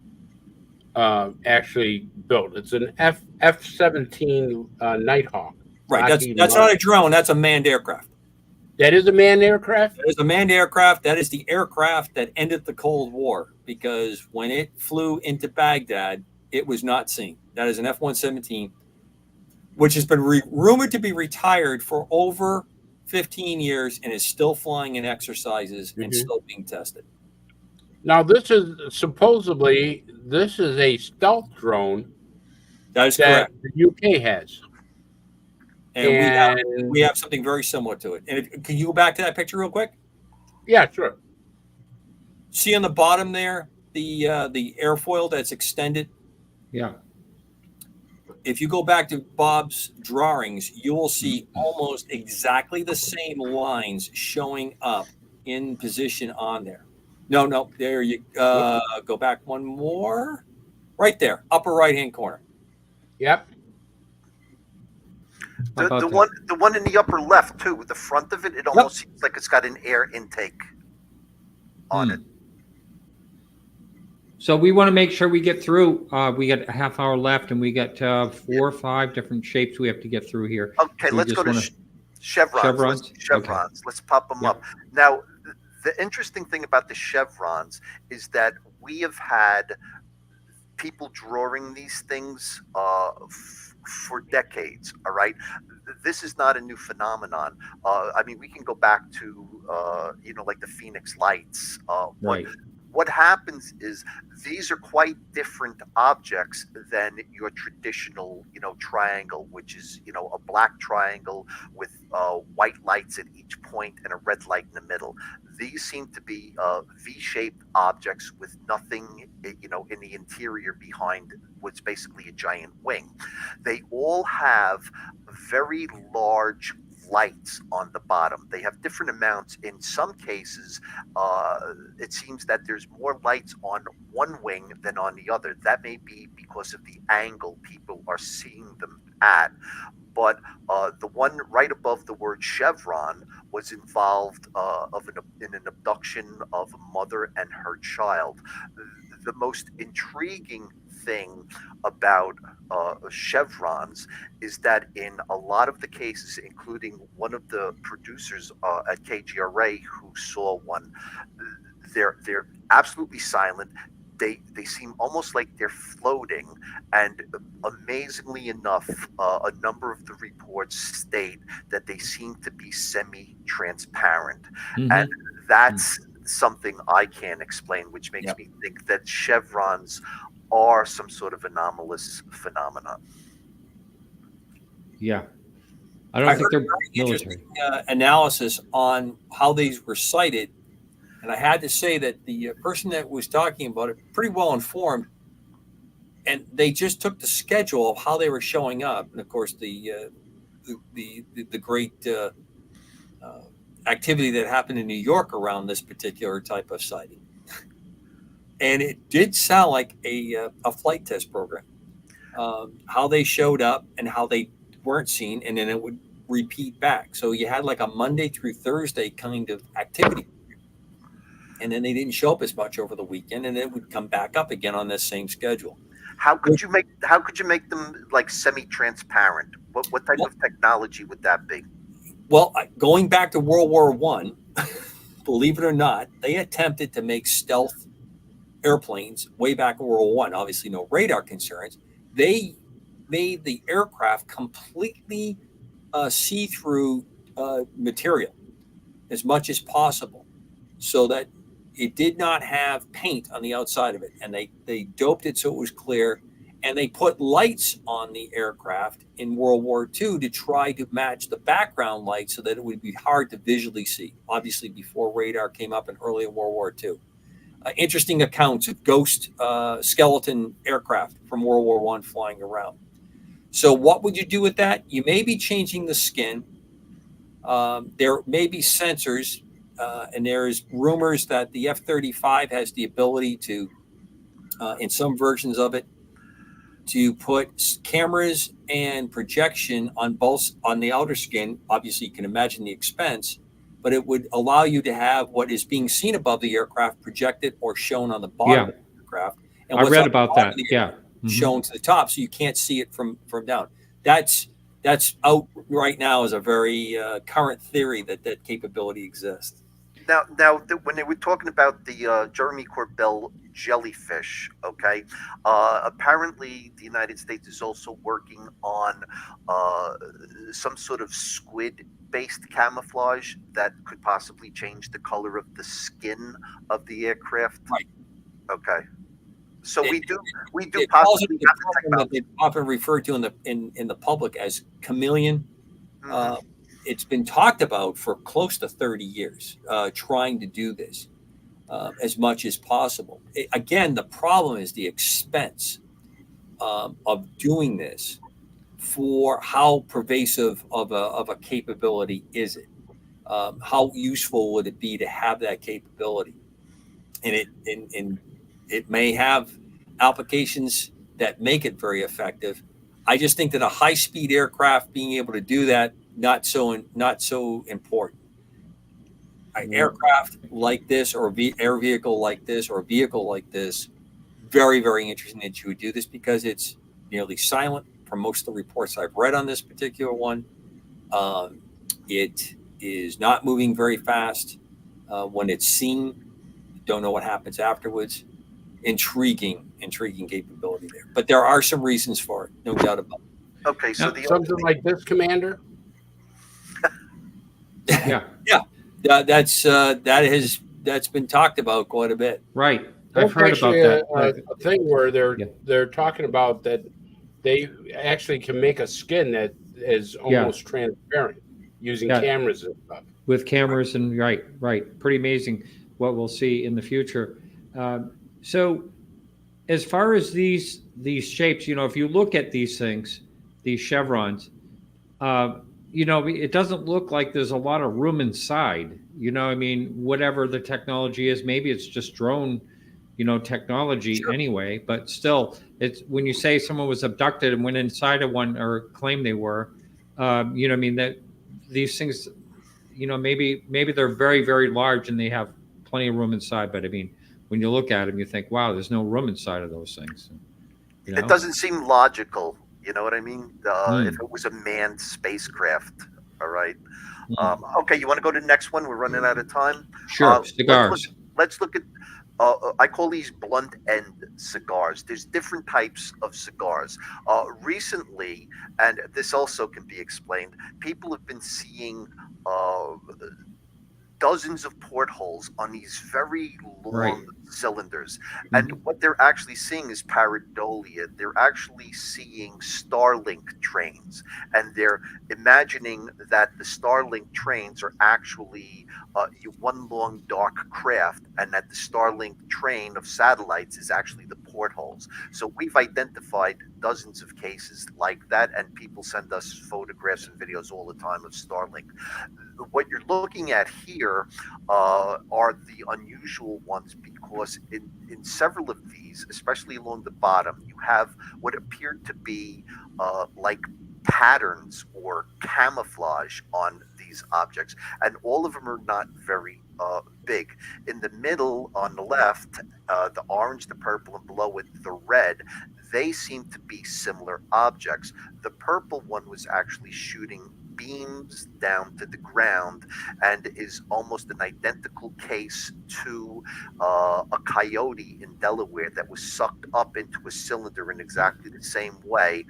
C: actually built. It's an F-17 Nighthawk.
D: Right. That's not a drone. That's a manned aircraft.
C: That is a manned aircraft?
D: That is a manned aircraft. That is the aircraft that ended the Cold War, because when it flew into Baghdad, it was not seen. That is an F-117, which has been rumored to be retired for over 15 years and is still flying in exercises and still being tested.
C: Now, this is supposedly a stealth drone.
D: That is correct.
C: The UK has.
D: And we have something very similar to it. And can you go back to that picture real quick?
C: Yeah, sure.
D: See on the bottom there, the airfoil that's extended?
B: Yeah.
D: If you go back to Bob's drawings, you will see almost exactly the same lines showing up in position on there. No, there you go back one more. Right there, upper right-hand corner.
C: Yep.
E: The one in the upper left too, with the front of it, it almost seems like it's got an air intake on it.
B: So we want to make sure we get through. We got a half hour left, and we got 4 or 5 different shapes we have to get through here.
E: Okay, let's go to chevrons. Chevrons. Let's pop them up. Now, the interesting thing about the chevrons is that we have had people drawing these things for decades. All right. This is not a new phenomenon. I mean, we can go back to, like the Phoenix Lights.
B: Right.
E: What happens is these are quite different objects than your traditional, triangle, which is, a black triangle with white lights at each point and a red light in the middle. These seem to be V-shaped objects with nothing, in the interior behind what's basically a giant wing. They all have very large lights on the bottom. They have different amounts. In some cases, it seems that there's more lights on one wing than on the other. That may be because of the angle people are seeing them at. But the one right above the word chevron was involved in an abduction of a mother and her child. The most intriguing thing about chevrons is that in a lot of the cases, including one of the producers at KGRA who saw one, they're absolutely silent. They seem almost like they're floating, and amazingly enough, a number of the reports state that they seem to be semi-transparent, and that's something I can't explain, which makes me think that chevrons are some sort of anomalous phenomenon.
B: Yeah, I don't think they're
D: military. Analysis on how these were sighted. And I had to say that the person that was talking about it, pretty well informed, and they just took the schedule of how they were showing up, and of course the great activity that happened in New York around this particular type of sighting, and it did sound like a flight test program. How they showed up and how they weren't seen, and then it would repeat back. So you had like a Monday through Thursday kind of activity. And then they didn't show up as much over the weekend, and it would come back up again on this same schedule.
E: How could you make them like semi-transparent? What type of technology would that be?
D: Well, going back to World War I, believe it or not, they attempted to make stealth airplanes way back in World War I. Obviously, no radar concerns. They made the aircraft completely see-through material as much as possible, so that it did not have paint on the outside of it, and they doped it so it was clear, and they put lights on the aircraft in World War II to try to match the background light so that it would be hard to visually see, obviously before radar came up in early World War II. Interesting accounts of ghost skeleton aircraft from World War I flying around. So what would you do with that? You may be changing the skin. There may be sensors. And there's rumors that the F-35 has the ability to, in some versions of it, to put cameras and projection on the outer skin. Obviously, you can imagine the expense, but it would allow you to have what is being seen above the aircraft projected or shown on the bottom of the aircraft. And
B: I read about that.
D: Shown to the top, so you can't see it from down. That's out right now as a very current theory that capability exists.
E: Now, when they were talking about the Jeremy Corbell jellyfish, okay, apparently the United States is also working on some sort of squid-based camouflage that could possibly change the color of the skin of the aircraft.
D: Right.
E: Okay. So we do possibly
D: have the technology. They often referred to in the public as chameleon. It's been talked about for close to 30 years, trying to do this as much as possible. Again, the problem is the expense of doing this. For how pervasive of a capability is it? How useful would it be to have that capability? And it may have applications that make it very effective. I just think that a high-speed aircraft being able to do that, not so important. An aircraft like this, or air vehicle like this, or a vehicle like this, very, very interesting that you would do this, because it's nearly silent from most of the reports I've read on this particular one. It is not moving very fast. When it's seen, you don't know what happens afterwards. Intriguing capability there. But there are some reasons for it, no doubt about it.
E: Okay, so
B: Now,
C: Something like this, Commander.
B: yeah,
D: That's been talked about quite a bit.
B: right. I've
C: That's
B: heard about
C: actually
B: that.
C: a thing where
B: Yeah.
C: they're talking about that they actually can make a skin that is almost transparent using
B: Yeah.
C: cameras and stuff.
B: With cameras and right, pretty amazing what we'll see in the future. So, as far as these shapes, if you look at these things, these chevrons, it doesn't look like there's a lot of room inside. Whatever the technology is, maybe it's just drone, technology anyway. But still, it's when you say someone was abducted and went inside of one or claim they were, that these things, maybe they're very, very large and they have plenty of room inside. But when you look at them, you think, wow, there's no room inside of those things.
E: It doesn't seem logical. You know what I mean? If it was a manned spacecraft, all right. Okay, you want to go to the next one? We're running out of time.
B: Sure, cigars.
E: Let's look at. I call these blunt end cigars. There's different types of cigars. Recently, and this also can be explained, people have been seeing dozens of portholes on these very long cylinders. And what they're actually seeing is pareidolia. They're actually seeing Starlink trains. And they're imagining that the Starlink trains are actually one long dark craft, and that the Starlink train of satellites is actually the portholes. So we've identified dozens of cases like that, and people send us photographs and videos all the time of Starlink. What you're looking at here are the unusual ones, because in several of these, especially along the bottom, you have what appeared to be like patterns or camouflage on these objects, and all of them are not very big. In the middle on the left, the orange, the purple, and below it the red, they seem to be similar objects. The purple one was actually shooting beams down to the ground and is almost an identical case to a coyote in Delaware that was sucked up into a cylinder in exactly the same way.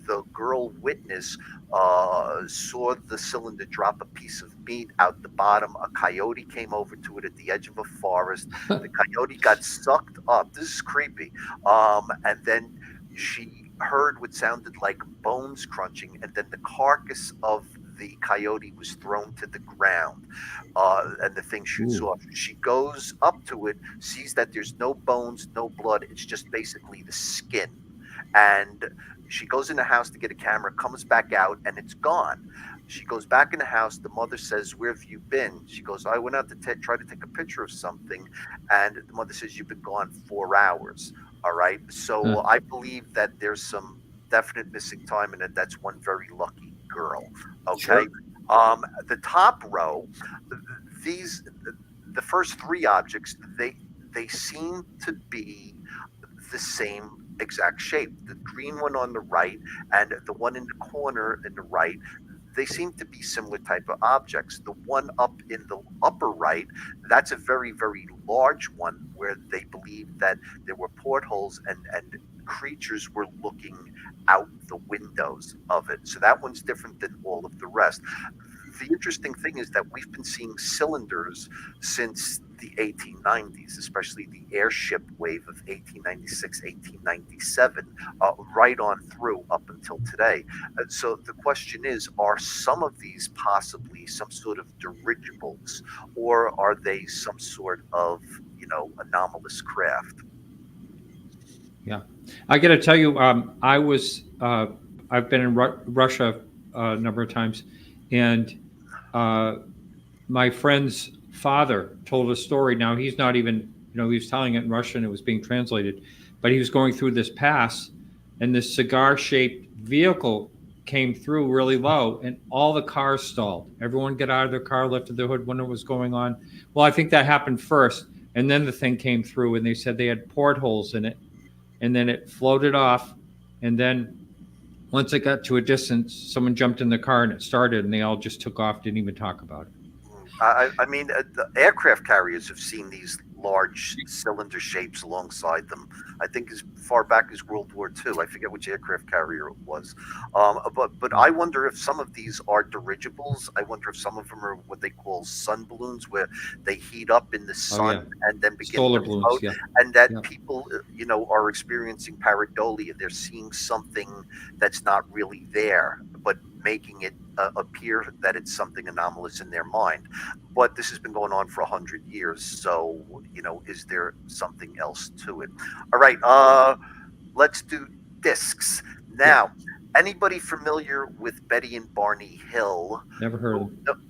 E: The girl witness saw the cylinder drop a piece of meat out the bottom. A coyote came over to it at the edge of a forest. The coyote got sucked up. This is creepy. And then she heard what sounded like bones crunching, and then the carcass of the coyote was thrown to the ground, and the thing shoots off. She goes up to it, sees that there's no bones, no blood. It's just basically the skin. And she goes in the house to get a camera, comes back out, and it's gone. She goes back in the house. The mother says, "Where have you been?" She goes, "I went out to try to take a picture of something." And the mother says, "You've been gone 4 hours." All right. So I believe that there's some definite missing time, and that's one very lucky girl. Okay. Sure. The top row, the first 3 objects, they seem to be the same exact shape. The green one on the right and the one in the corner in the right, they seem to be similar type of objects. The one up in the upper right, that's a very, very large one where they believe that there were portholes and creatures were looking out the windows of it. So that one's different than all of the rest. The interesting thing is that we've been seeing cylinders since the 1890s, especially the airship wave of 1896, 1897, right on through up until today. So the question is, are some of these possibly some sort of dirigibles, or are they some sort of, anomalous craft?
B: Yeah, I got to tell you, I've been in Russia a number of times, and my friend's father told a story. Now he's not even, he was telling it in Russian. It was being translated, but he was going through this pass, and this cigar-shaped vehicle came through really low, and all the cars stalled. Everyone got out of their car, lifted the hood, wondered what was going on. Well, I think that happened first, and then the thing came through, and they said they had portholes in it. And then it floated off. And then once it got to a distance, someone jumped in the car and it started, and they all just took off, didn't even talk about it.
E: I mean, the aircraft carriers have seen these large cylinder shapes alongside them. I think as far back as World War II. I forget which aircraft carrier it was. But I wonder if some of these are dirigibles. I wonder if some of them are what they call sun balloons, where they heat up in the sun and then begin
B: solar
E: to
B: balloons,
E: float. And that people, are experiencing pareidolia. They're seeing something that's not really there, but making it appear that it's something anomalous in their mind. But this has been going on for 100 years. So, is there something else to it? All right. Let's do discs. Now, anybody familiar with Betty and Barney Hill?
B: Never heard of them.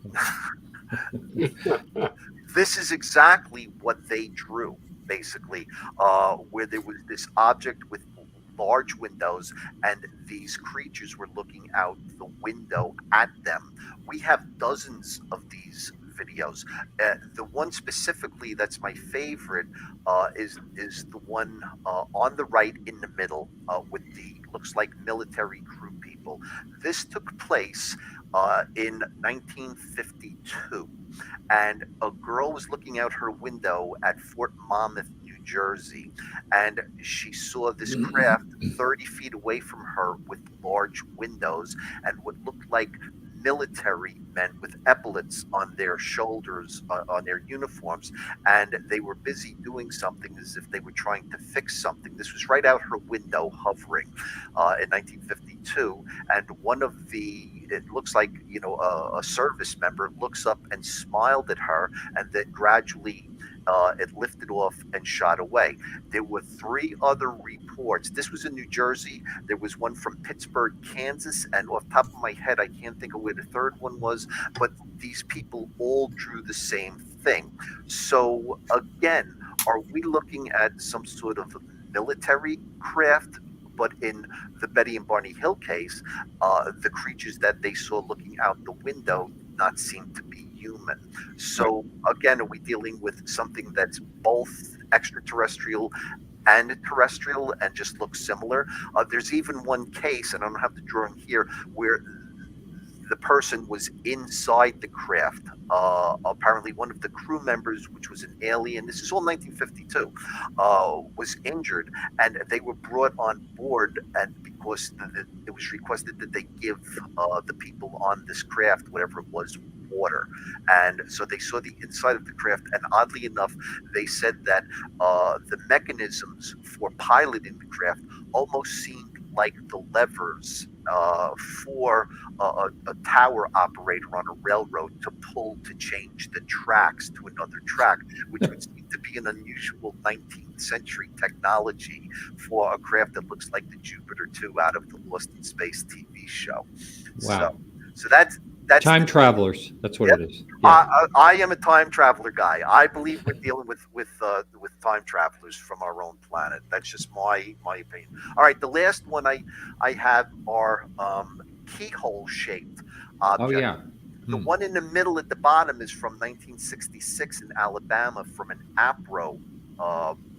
E: This is exactly what they drew, basically, where there was this object with large windows and these creatures were looking out the window at them. We have dozens of these videos. The one specifically that's my favorite is the one on the right in the middle with the looks like military crew people. This took place in 1952, and a girl was looking out her window at Fort Monmouth, New Jersey, and she saw this craft 30 feet away from her with large windows and what looked like military men with epaulets on their shoulders, on their uniforms, and they were busy doing something as if they were trying to fix something. This was right out her window, hovering in 1952, and one of it looks like a service member looks up and smiled at her, and then gradually it lifted off and shot away. There were 3 other reports. This was in New Jersey. There was one from Pittsburgh, Kansas, and off the top of my head, I can't think of where the third one was, but these people all drew the same thing. So again, are we looking at some sort of military craft? But in the Betty and Barney Hill case, the creatures that they saw looking out the window did not seem to be human. So again, are we dealing with something that's both extraterrestrial and terrestrial and just looks similar? There's even one case, and I don't have the drawing here, where the person was inside the craft. Apparently one of the crew members, which was an alien, this is all 1952, was injured, and they were brought on board, and because it was requested that they give the people on this craft, whatever it was, water. And so they saw the inside of the craft, and oddly enough, they said that the mechanisms for piloting the craft almost seemed like the levers for a tower operator on a railroad to pull to change the tracks to another track, which would seem to be an unusual 19th century technology for a craft that looks like the Jupiter 2 out of the Lost in Space TV show.
B: Wow.
E: So that's
B: time travelers. That's what it is.
E: Yeah. I am a time traveler guy. I believe we're dealing with time travelers from our own planet. That's just my opinion. All right, the last one I have are keyhole shaped objects.
B: Oh yeah.
E: The one in the middle at the bottom is from 1966 in Alabama from an APRO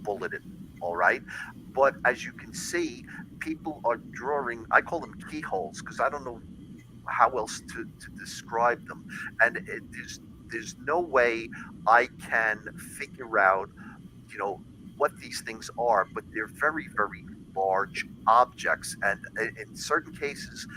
E: bulletin. All right, but as you can see, people are drawing. I call them keyholes because I don't know how else to describe them, and there's no way I can figure out what these things are, but they're very, very large objects, and in certain cases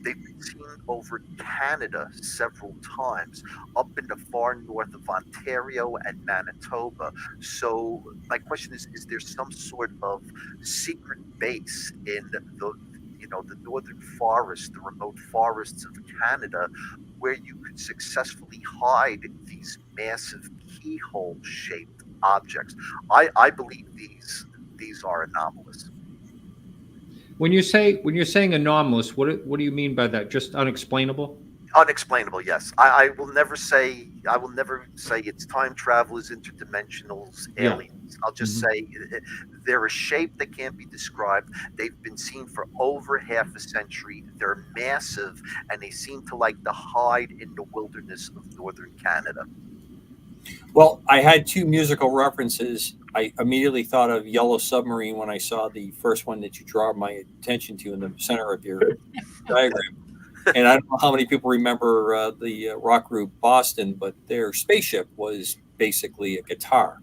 E: they've been seen over Canada several times, up in the far north of Ontario and Manitoba. So my question is there some sort of secret base in the northern forests, the remote forests of Canada, where you could successfully hide these massive keyhole-shaped objects? I believe these are anomalous.
B: When you're saying anomalous, what do you mean by that? Just unexplainable?
E: Unexplainable, yes. I will never say it's time travelers, interdimensionals, aliens. I'll just say they're a shape that can't be described. They've been seen for over half a century. They're massive, and they seem to like to hide in the wilderness of northern Canada.
D: Well, I had 2 musical references. I immediately thought of Yellow Submarine when I saw the first one that you draw my attention to in the center of your diagram. And I don't know how many people remember the rock group Boston, but their spaceship was basically a guitar.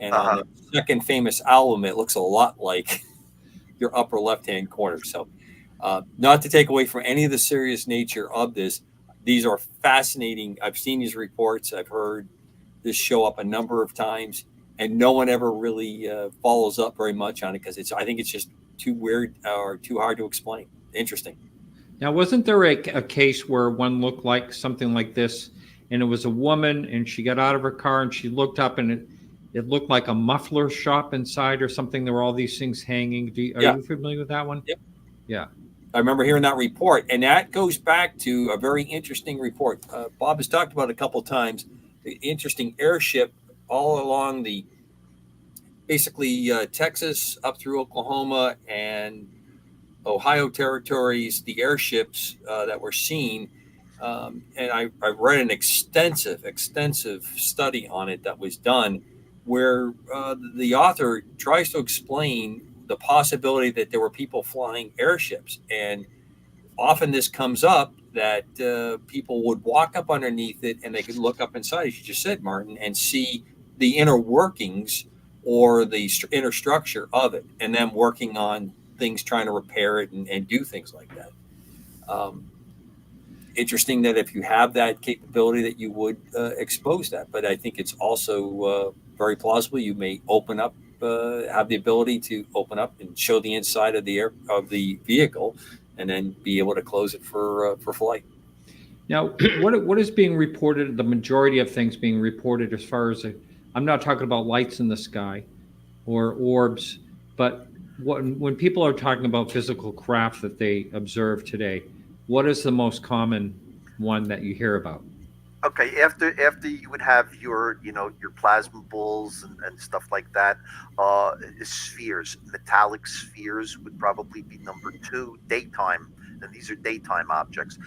D: And on the second famous album, it looks a lot like your upper left-hand corner. So not to take away from any of the serious nature of this, these are fascinating. I've seen these reports. I've heard this show up a number of times, and no one ever really follows up very much on it because I think it's just too weird or too hard to explain. Interesting.
B: Now, wasn't there a case where one looked like something like this, and it was a woman, and she got out of her car, and she looked up, and it looked like a muffler shop inside or something? There were all these things hanging. Are you familiar with that one?
D: Yep.
B: Yeah.
D: I remember hearing that report, and that goes back to a very interesting report. Bob has talked about it a couple of times. The interesting airship all along the basically Texas up through Oklahoma and Ohio territories, the airships that were seen. And I read an extensive study on it that was done where the author tries to explain the possibility that there were people flying airships. And often this comes up that people would walk up underneath it and they could look up inside, as you just said, Martin, and see the inner workings or the inner structure of it, and then working on things, trying to repair it and do things like that. Interesting that if you have that capability that you would expose that, but I think it's also very plausible you may open up, have the ability to open up and show the inside of the vehicle, and then be able to close it for flight.
B: Now, what is being reported? The majority of things being reported, as far as I'm not talking about lights in the sky or orbs, but when people are talking about physical craft that they observe today, what is the most common one that you hear about?
E: Okay, after you would have your plasma balls and stuff like that, spheres, metallic spheres would probably be number 2. Daytime, and these are daytime objects.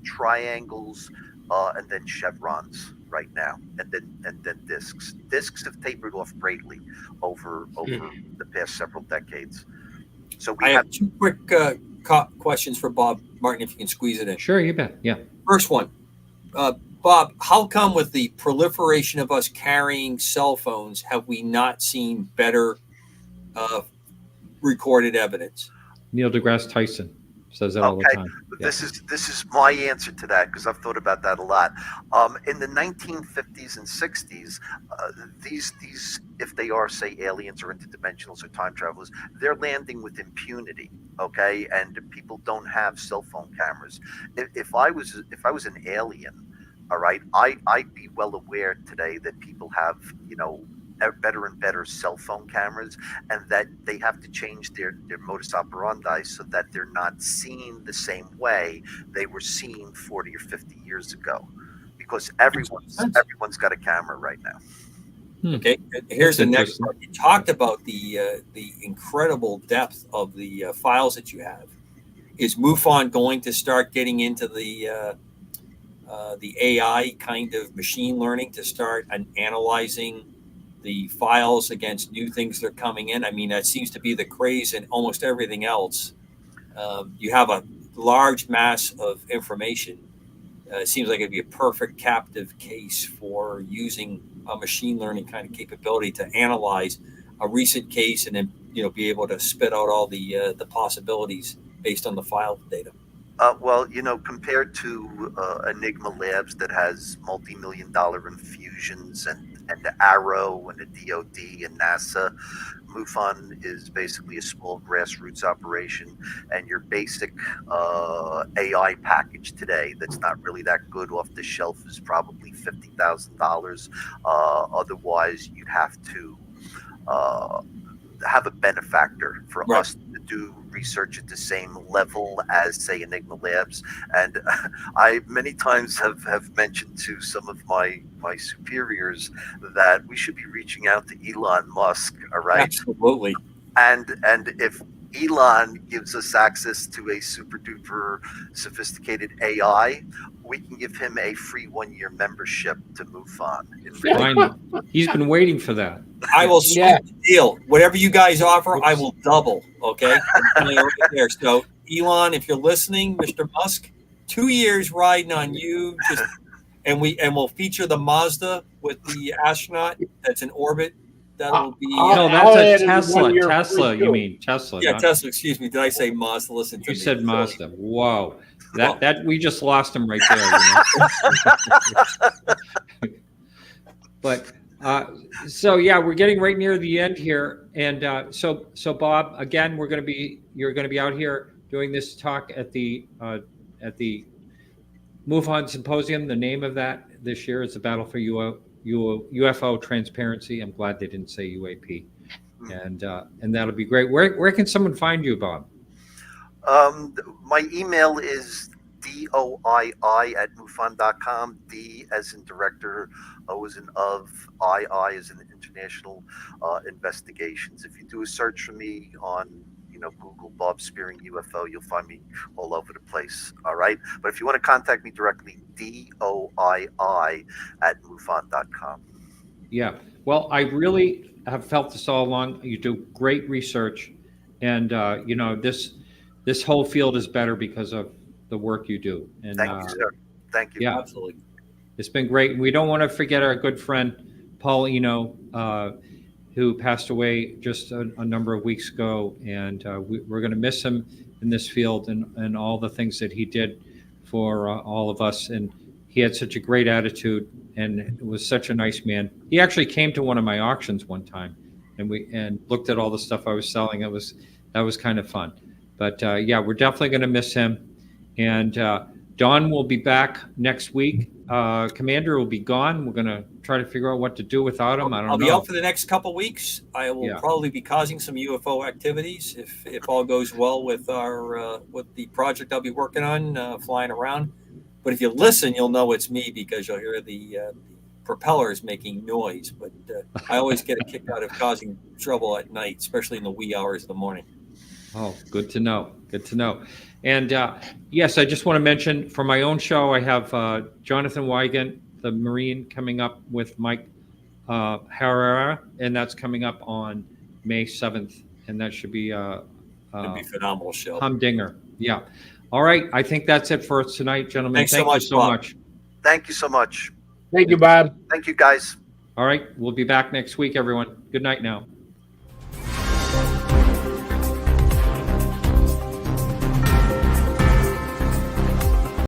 E: Triangles, and then chevrons right now, and then discs. Discs have tapered off greatly over the past several decades. So I
D: have 2 quick questions for Bob. Martin, if you can squeeze it in.
B: Sure, you bet. Yeah.
D: First one. Bob, how come with the proliferation of us carrying cell phones have we not seen better recorded evidence?
B: Neil deGrasse Tyson says that all the time.
E: Yeah. This is my answer to that, because I've thought about that a lot. In the 1950s and 60s, these, if they are, say, aliens or interdimensionals or time travelers, they're landing with impunity. Okay, and people don't have cell phone cameras. If I was an alien, all right, I'd be well aware today that people have, better and better cell phone cameras, and that they have to change their modus operandi so that they're not seen the same way they were seen 40 or 50 years ago, because everyone's got a camera right now.
D: Okay, here's the next part. You talked about the incredible depth of the files that you have. Is MUFON going to start getting into the AI kind of machine learning to start analyzing the files against new things that are coming in? I mean, that seems to be the craze in almost everything else. You have a large mass of information. It seems like it'd be a perfect captive case for using a machine learning kind of capability to analyze a recent case and then be able to spit out all the possibilities based on the file data.
E: Well, compared to Enigma Labs that has multi-million-dollar infusions and the Arrow and the DoD and NASA, MUFON is basically a small grassroots operation, and your basic AI package today that's not really that good off the shelf is probably $50,000. Otherwise, you'd have to have a benefactor for us to do research at the same level as, say, Enigma Labs. And I many times have mentioned to some of my superiors that we should be reaching out to Elon Musk, all right?
D: Absolutely.
E: And if Elon gives us access to a super duper sophisticated AI, we can give him a free 1-year membership to MUFON.
B: He's been waiting for that.
D: I will swing the deal. Whatever you guys offer, I will double. Okay. Right there. So, Elon, if you're listening, Mr. Musk, 2 years riding on you. and we'll feature the Mazda with the astronaut that's in orbit. That'll be
B: No,
C: I'll
B: that's
C: add
B: a
C: in 1 year
B: Tesla.
C: free,
B: You
C: too.
B: mean Tesla?
D: yeah,
B: not-
D: Tesla. Excuse me. Did I say Mazda? Listen to
B: You
D: me.
B: said
D: Sorry.
B: Mazda. Whoa,
D: Well-
B: that we just lost him right there. But so yeah, we're getting right near the end here, and so Bob, again, you're going to be out here doing this talk at the MUFON Symposium. The name of that this year is the Battle for UFO Transparency. I'm glad they didn't say UAP, and that'll be great. Where can someone find you, Bob?
E: My email is DOII@MUFON.com. D as in director, O as in of, II as in international investigations. If you do a search for me on Google Bob Spearing UFO, you'll find me all over the place. All right. But if you want to contact me directly, DOII@MUFON.com.
B: Yeah. Well, I really have felt this all along. You do great research, and this whole field is better because of the work you do. And
E: Thank you, sir. Thank you.
B: Yeah,
D: Absolutely.
B: it's been great. And we don't want to forget our good friend Paulino, who passed away just a number of weeks ago, and we're going to miss him in this field and all the things that he did for all of us. And he had such a great attitude, and was such a nice man. He actually came to one of my auctions one time, and looked at all the stuff I was selling. That was kind of fun. But yeah, we're definitely going to miss him. And Don will be back next week. Commander will be gone. We're going to try to figure out what to do without him.
D: I'll be out for the next couple weeks. I will probably be causing some UFO activities if all goes well with with the project I'll be working on, flying around. But if you listen, you'll know it's me because you'll hear the propellers making noise. But I always get a kick out of causing trouble at night, especially in the wee hours of the morning.
B: Oh, good to know. Good to know. And yes, I just want to mention for my own show, I have Jonathan Wygant, the Marine, coming up with Mike Herrera, and that's coming up on May 7th. And that should be
D: It'll be a phenomenal show.
B: humdinger. Yeah. All right. I think that's it for us tonight, gentlemen.
D: Thanks so
B: Thank
D: much,
B: you so
D: Bob.
B: much.
E: Thank you so much.
C: Thank you, Bob.
E: Thank you, guys.
B: All right. We'll be back next week, everyone. Good night now.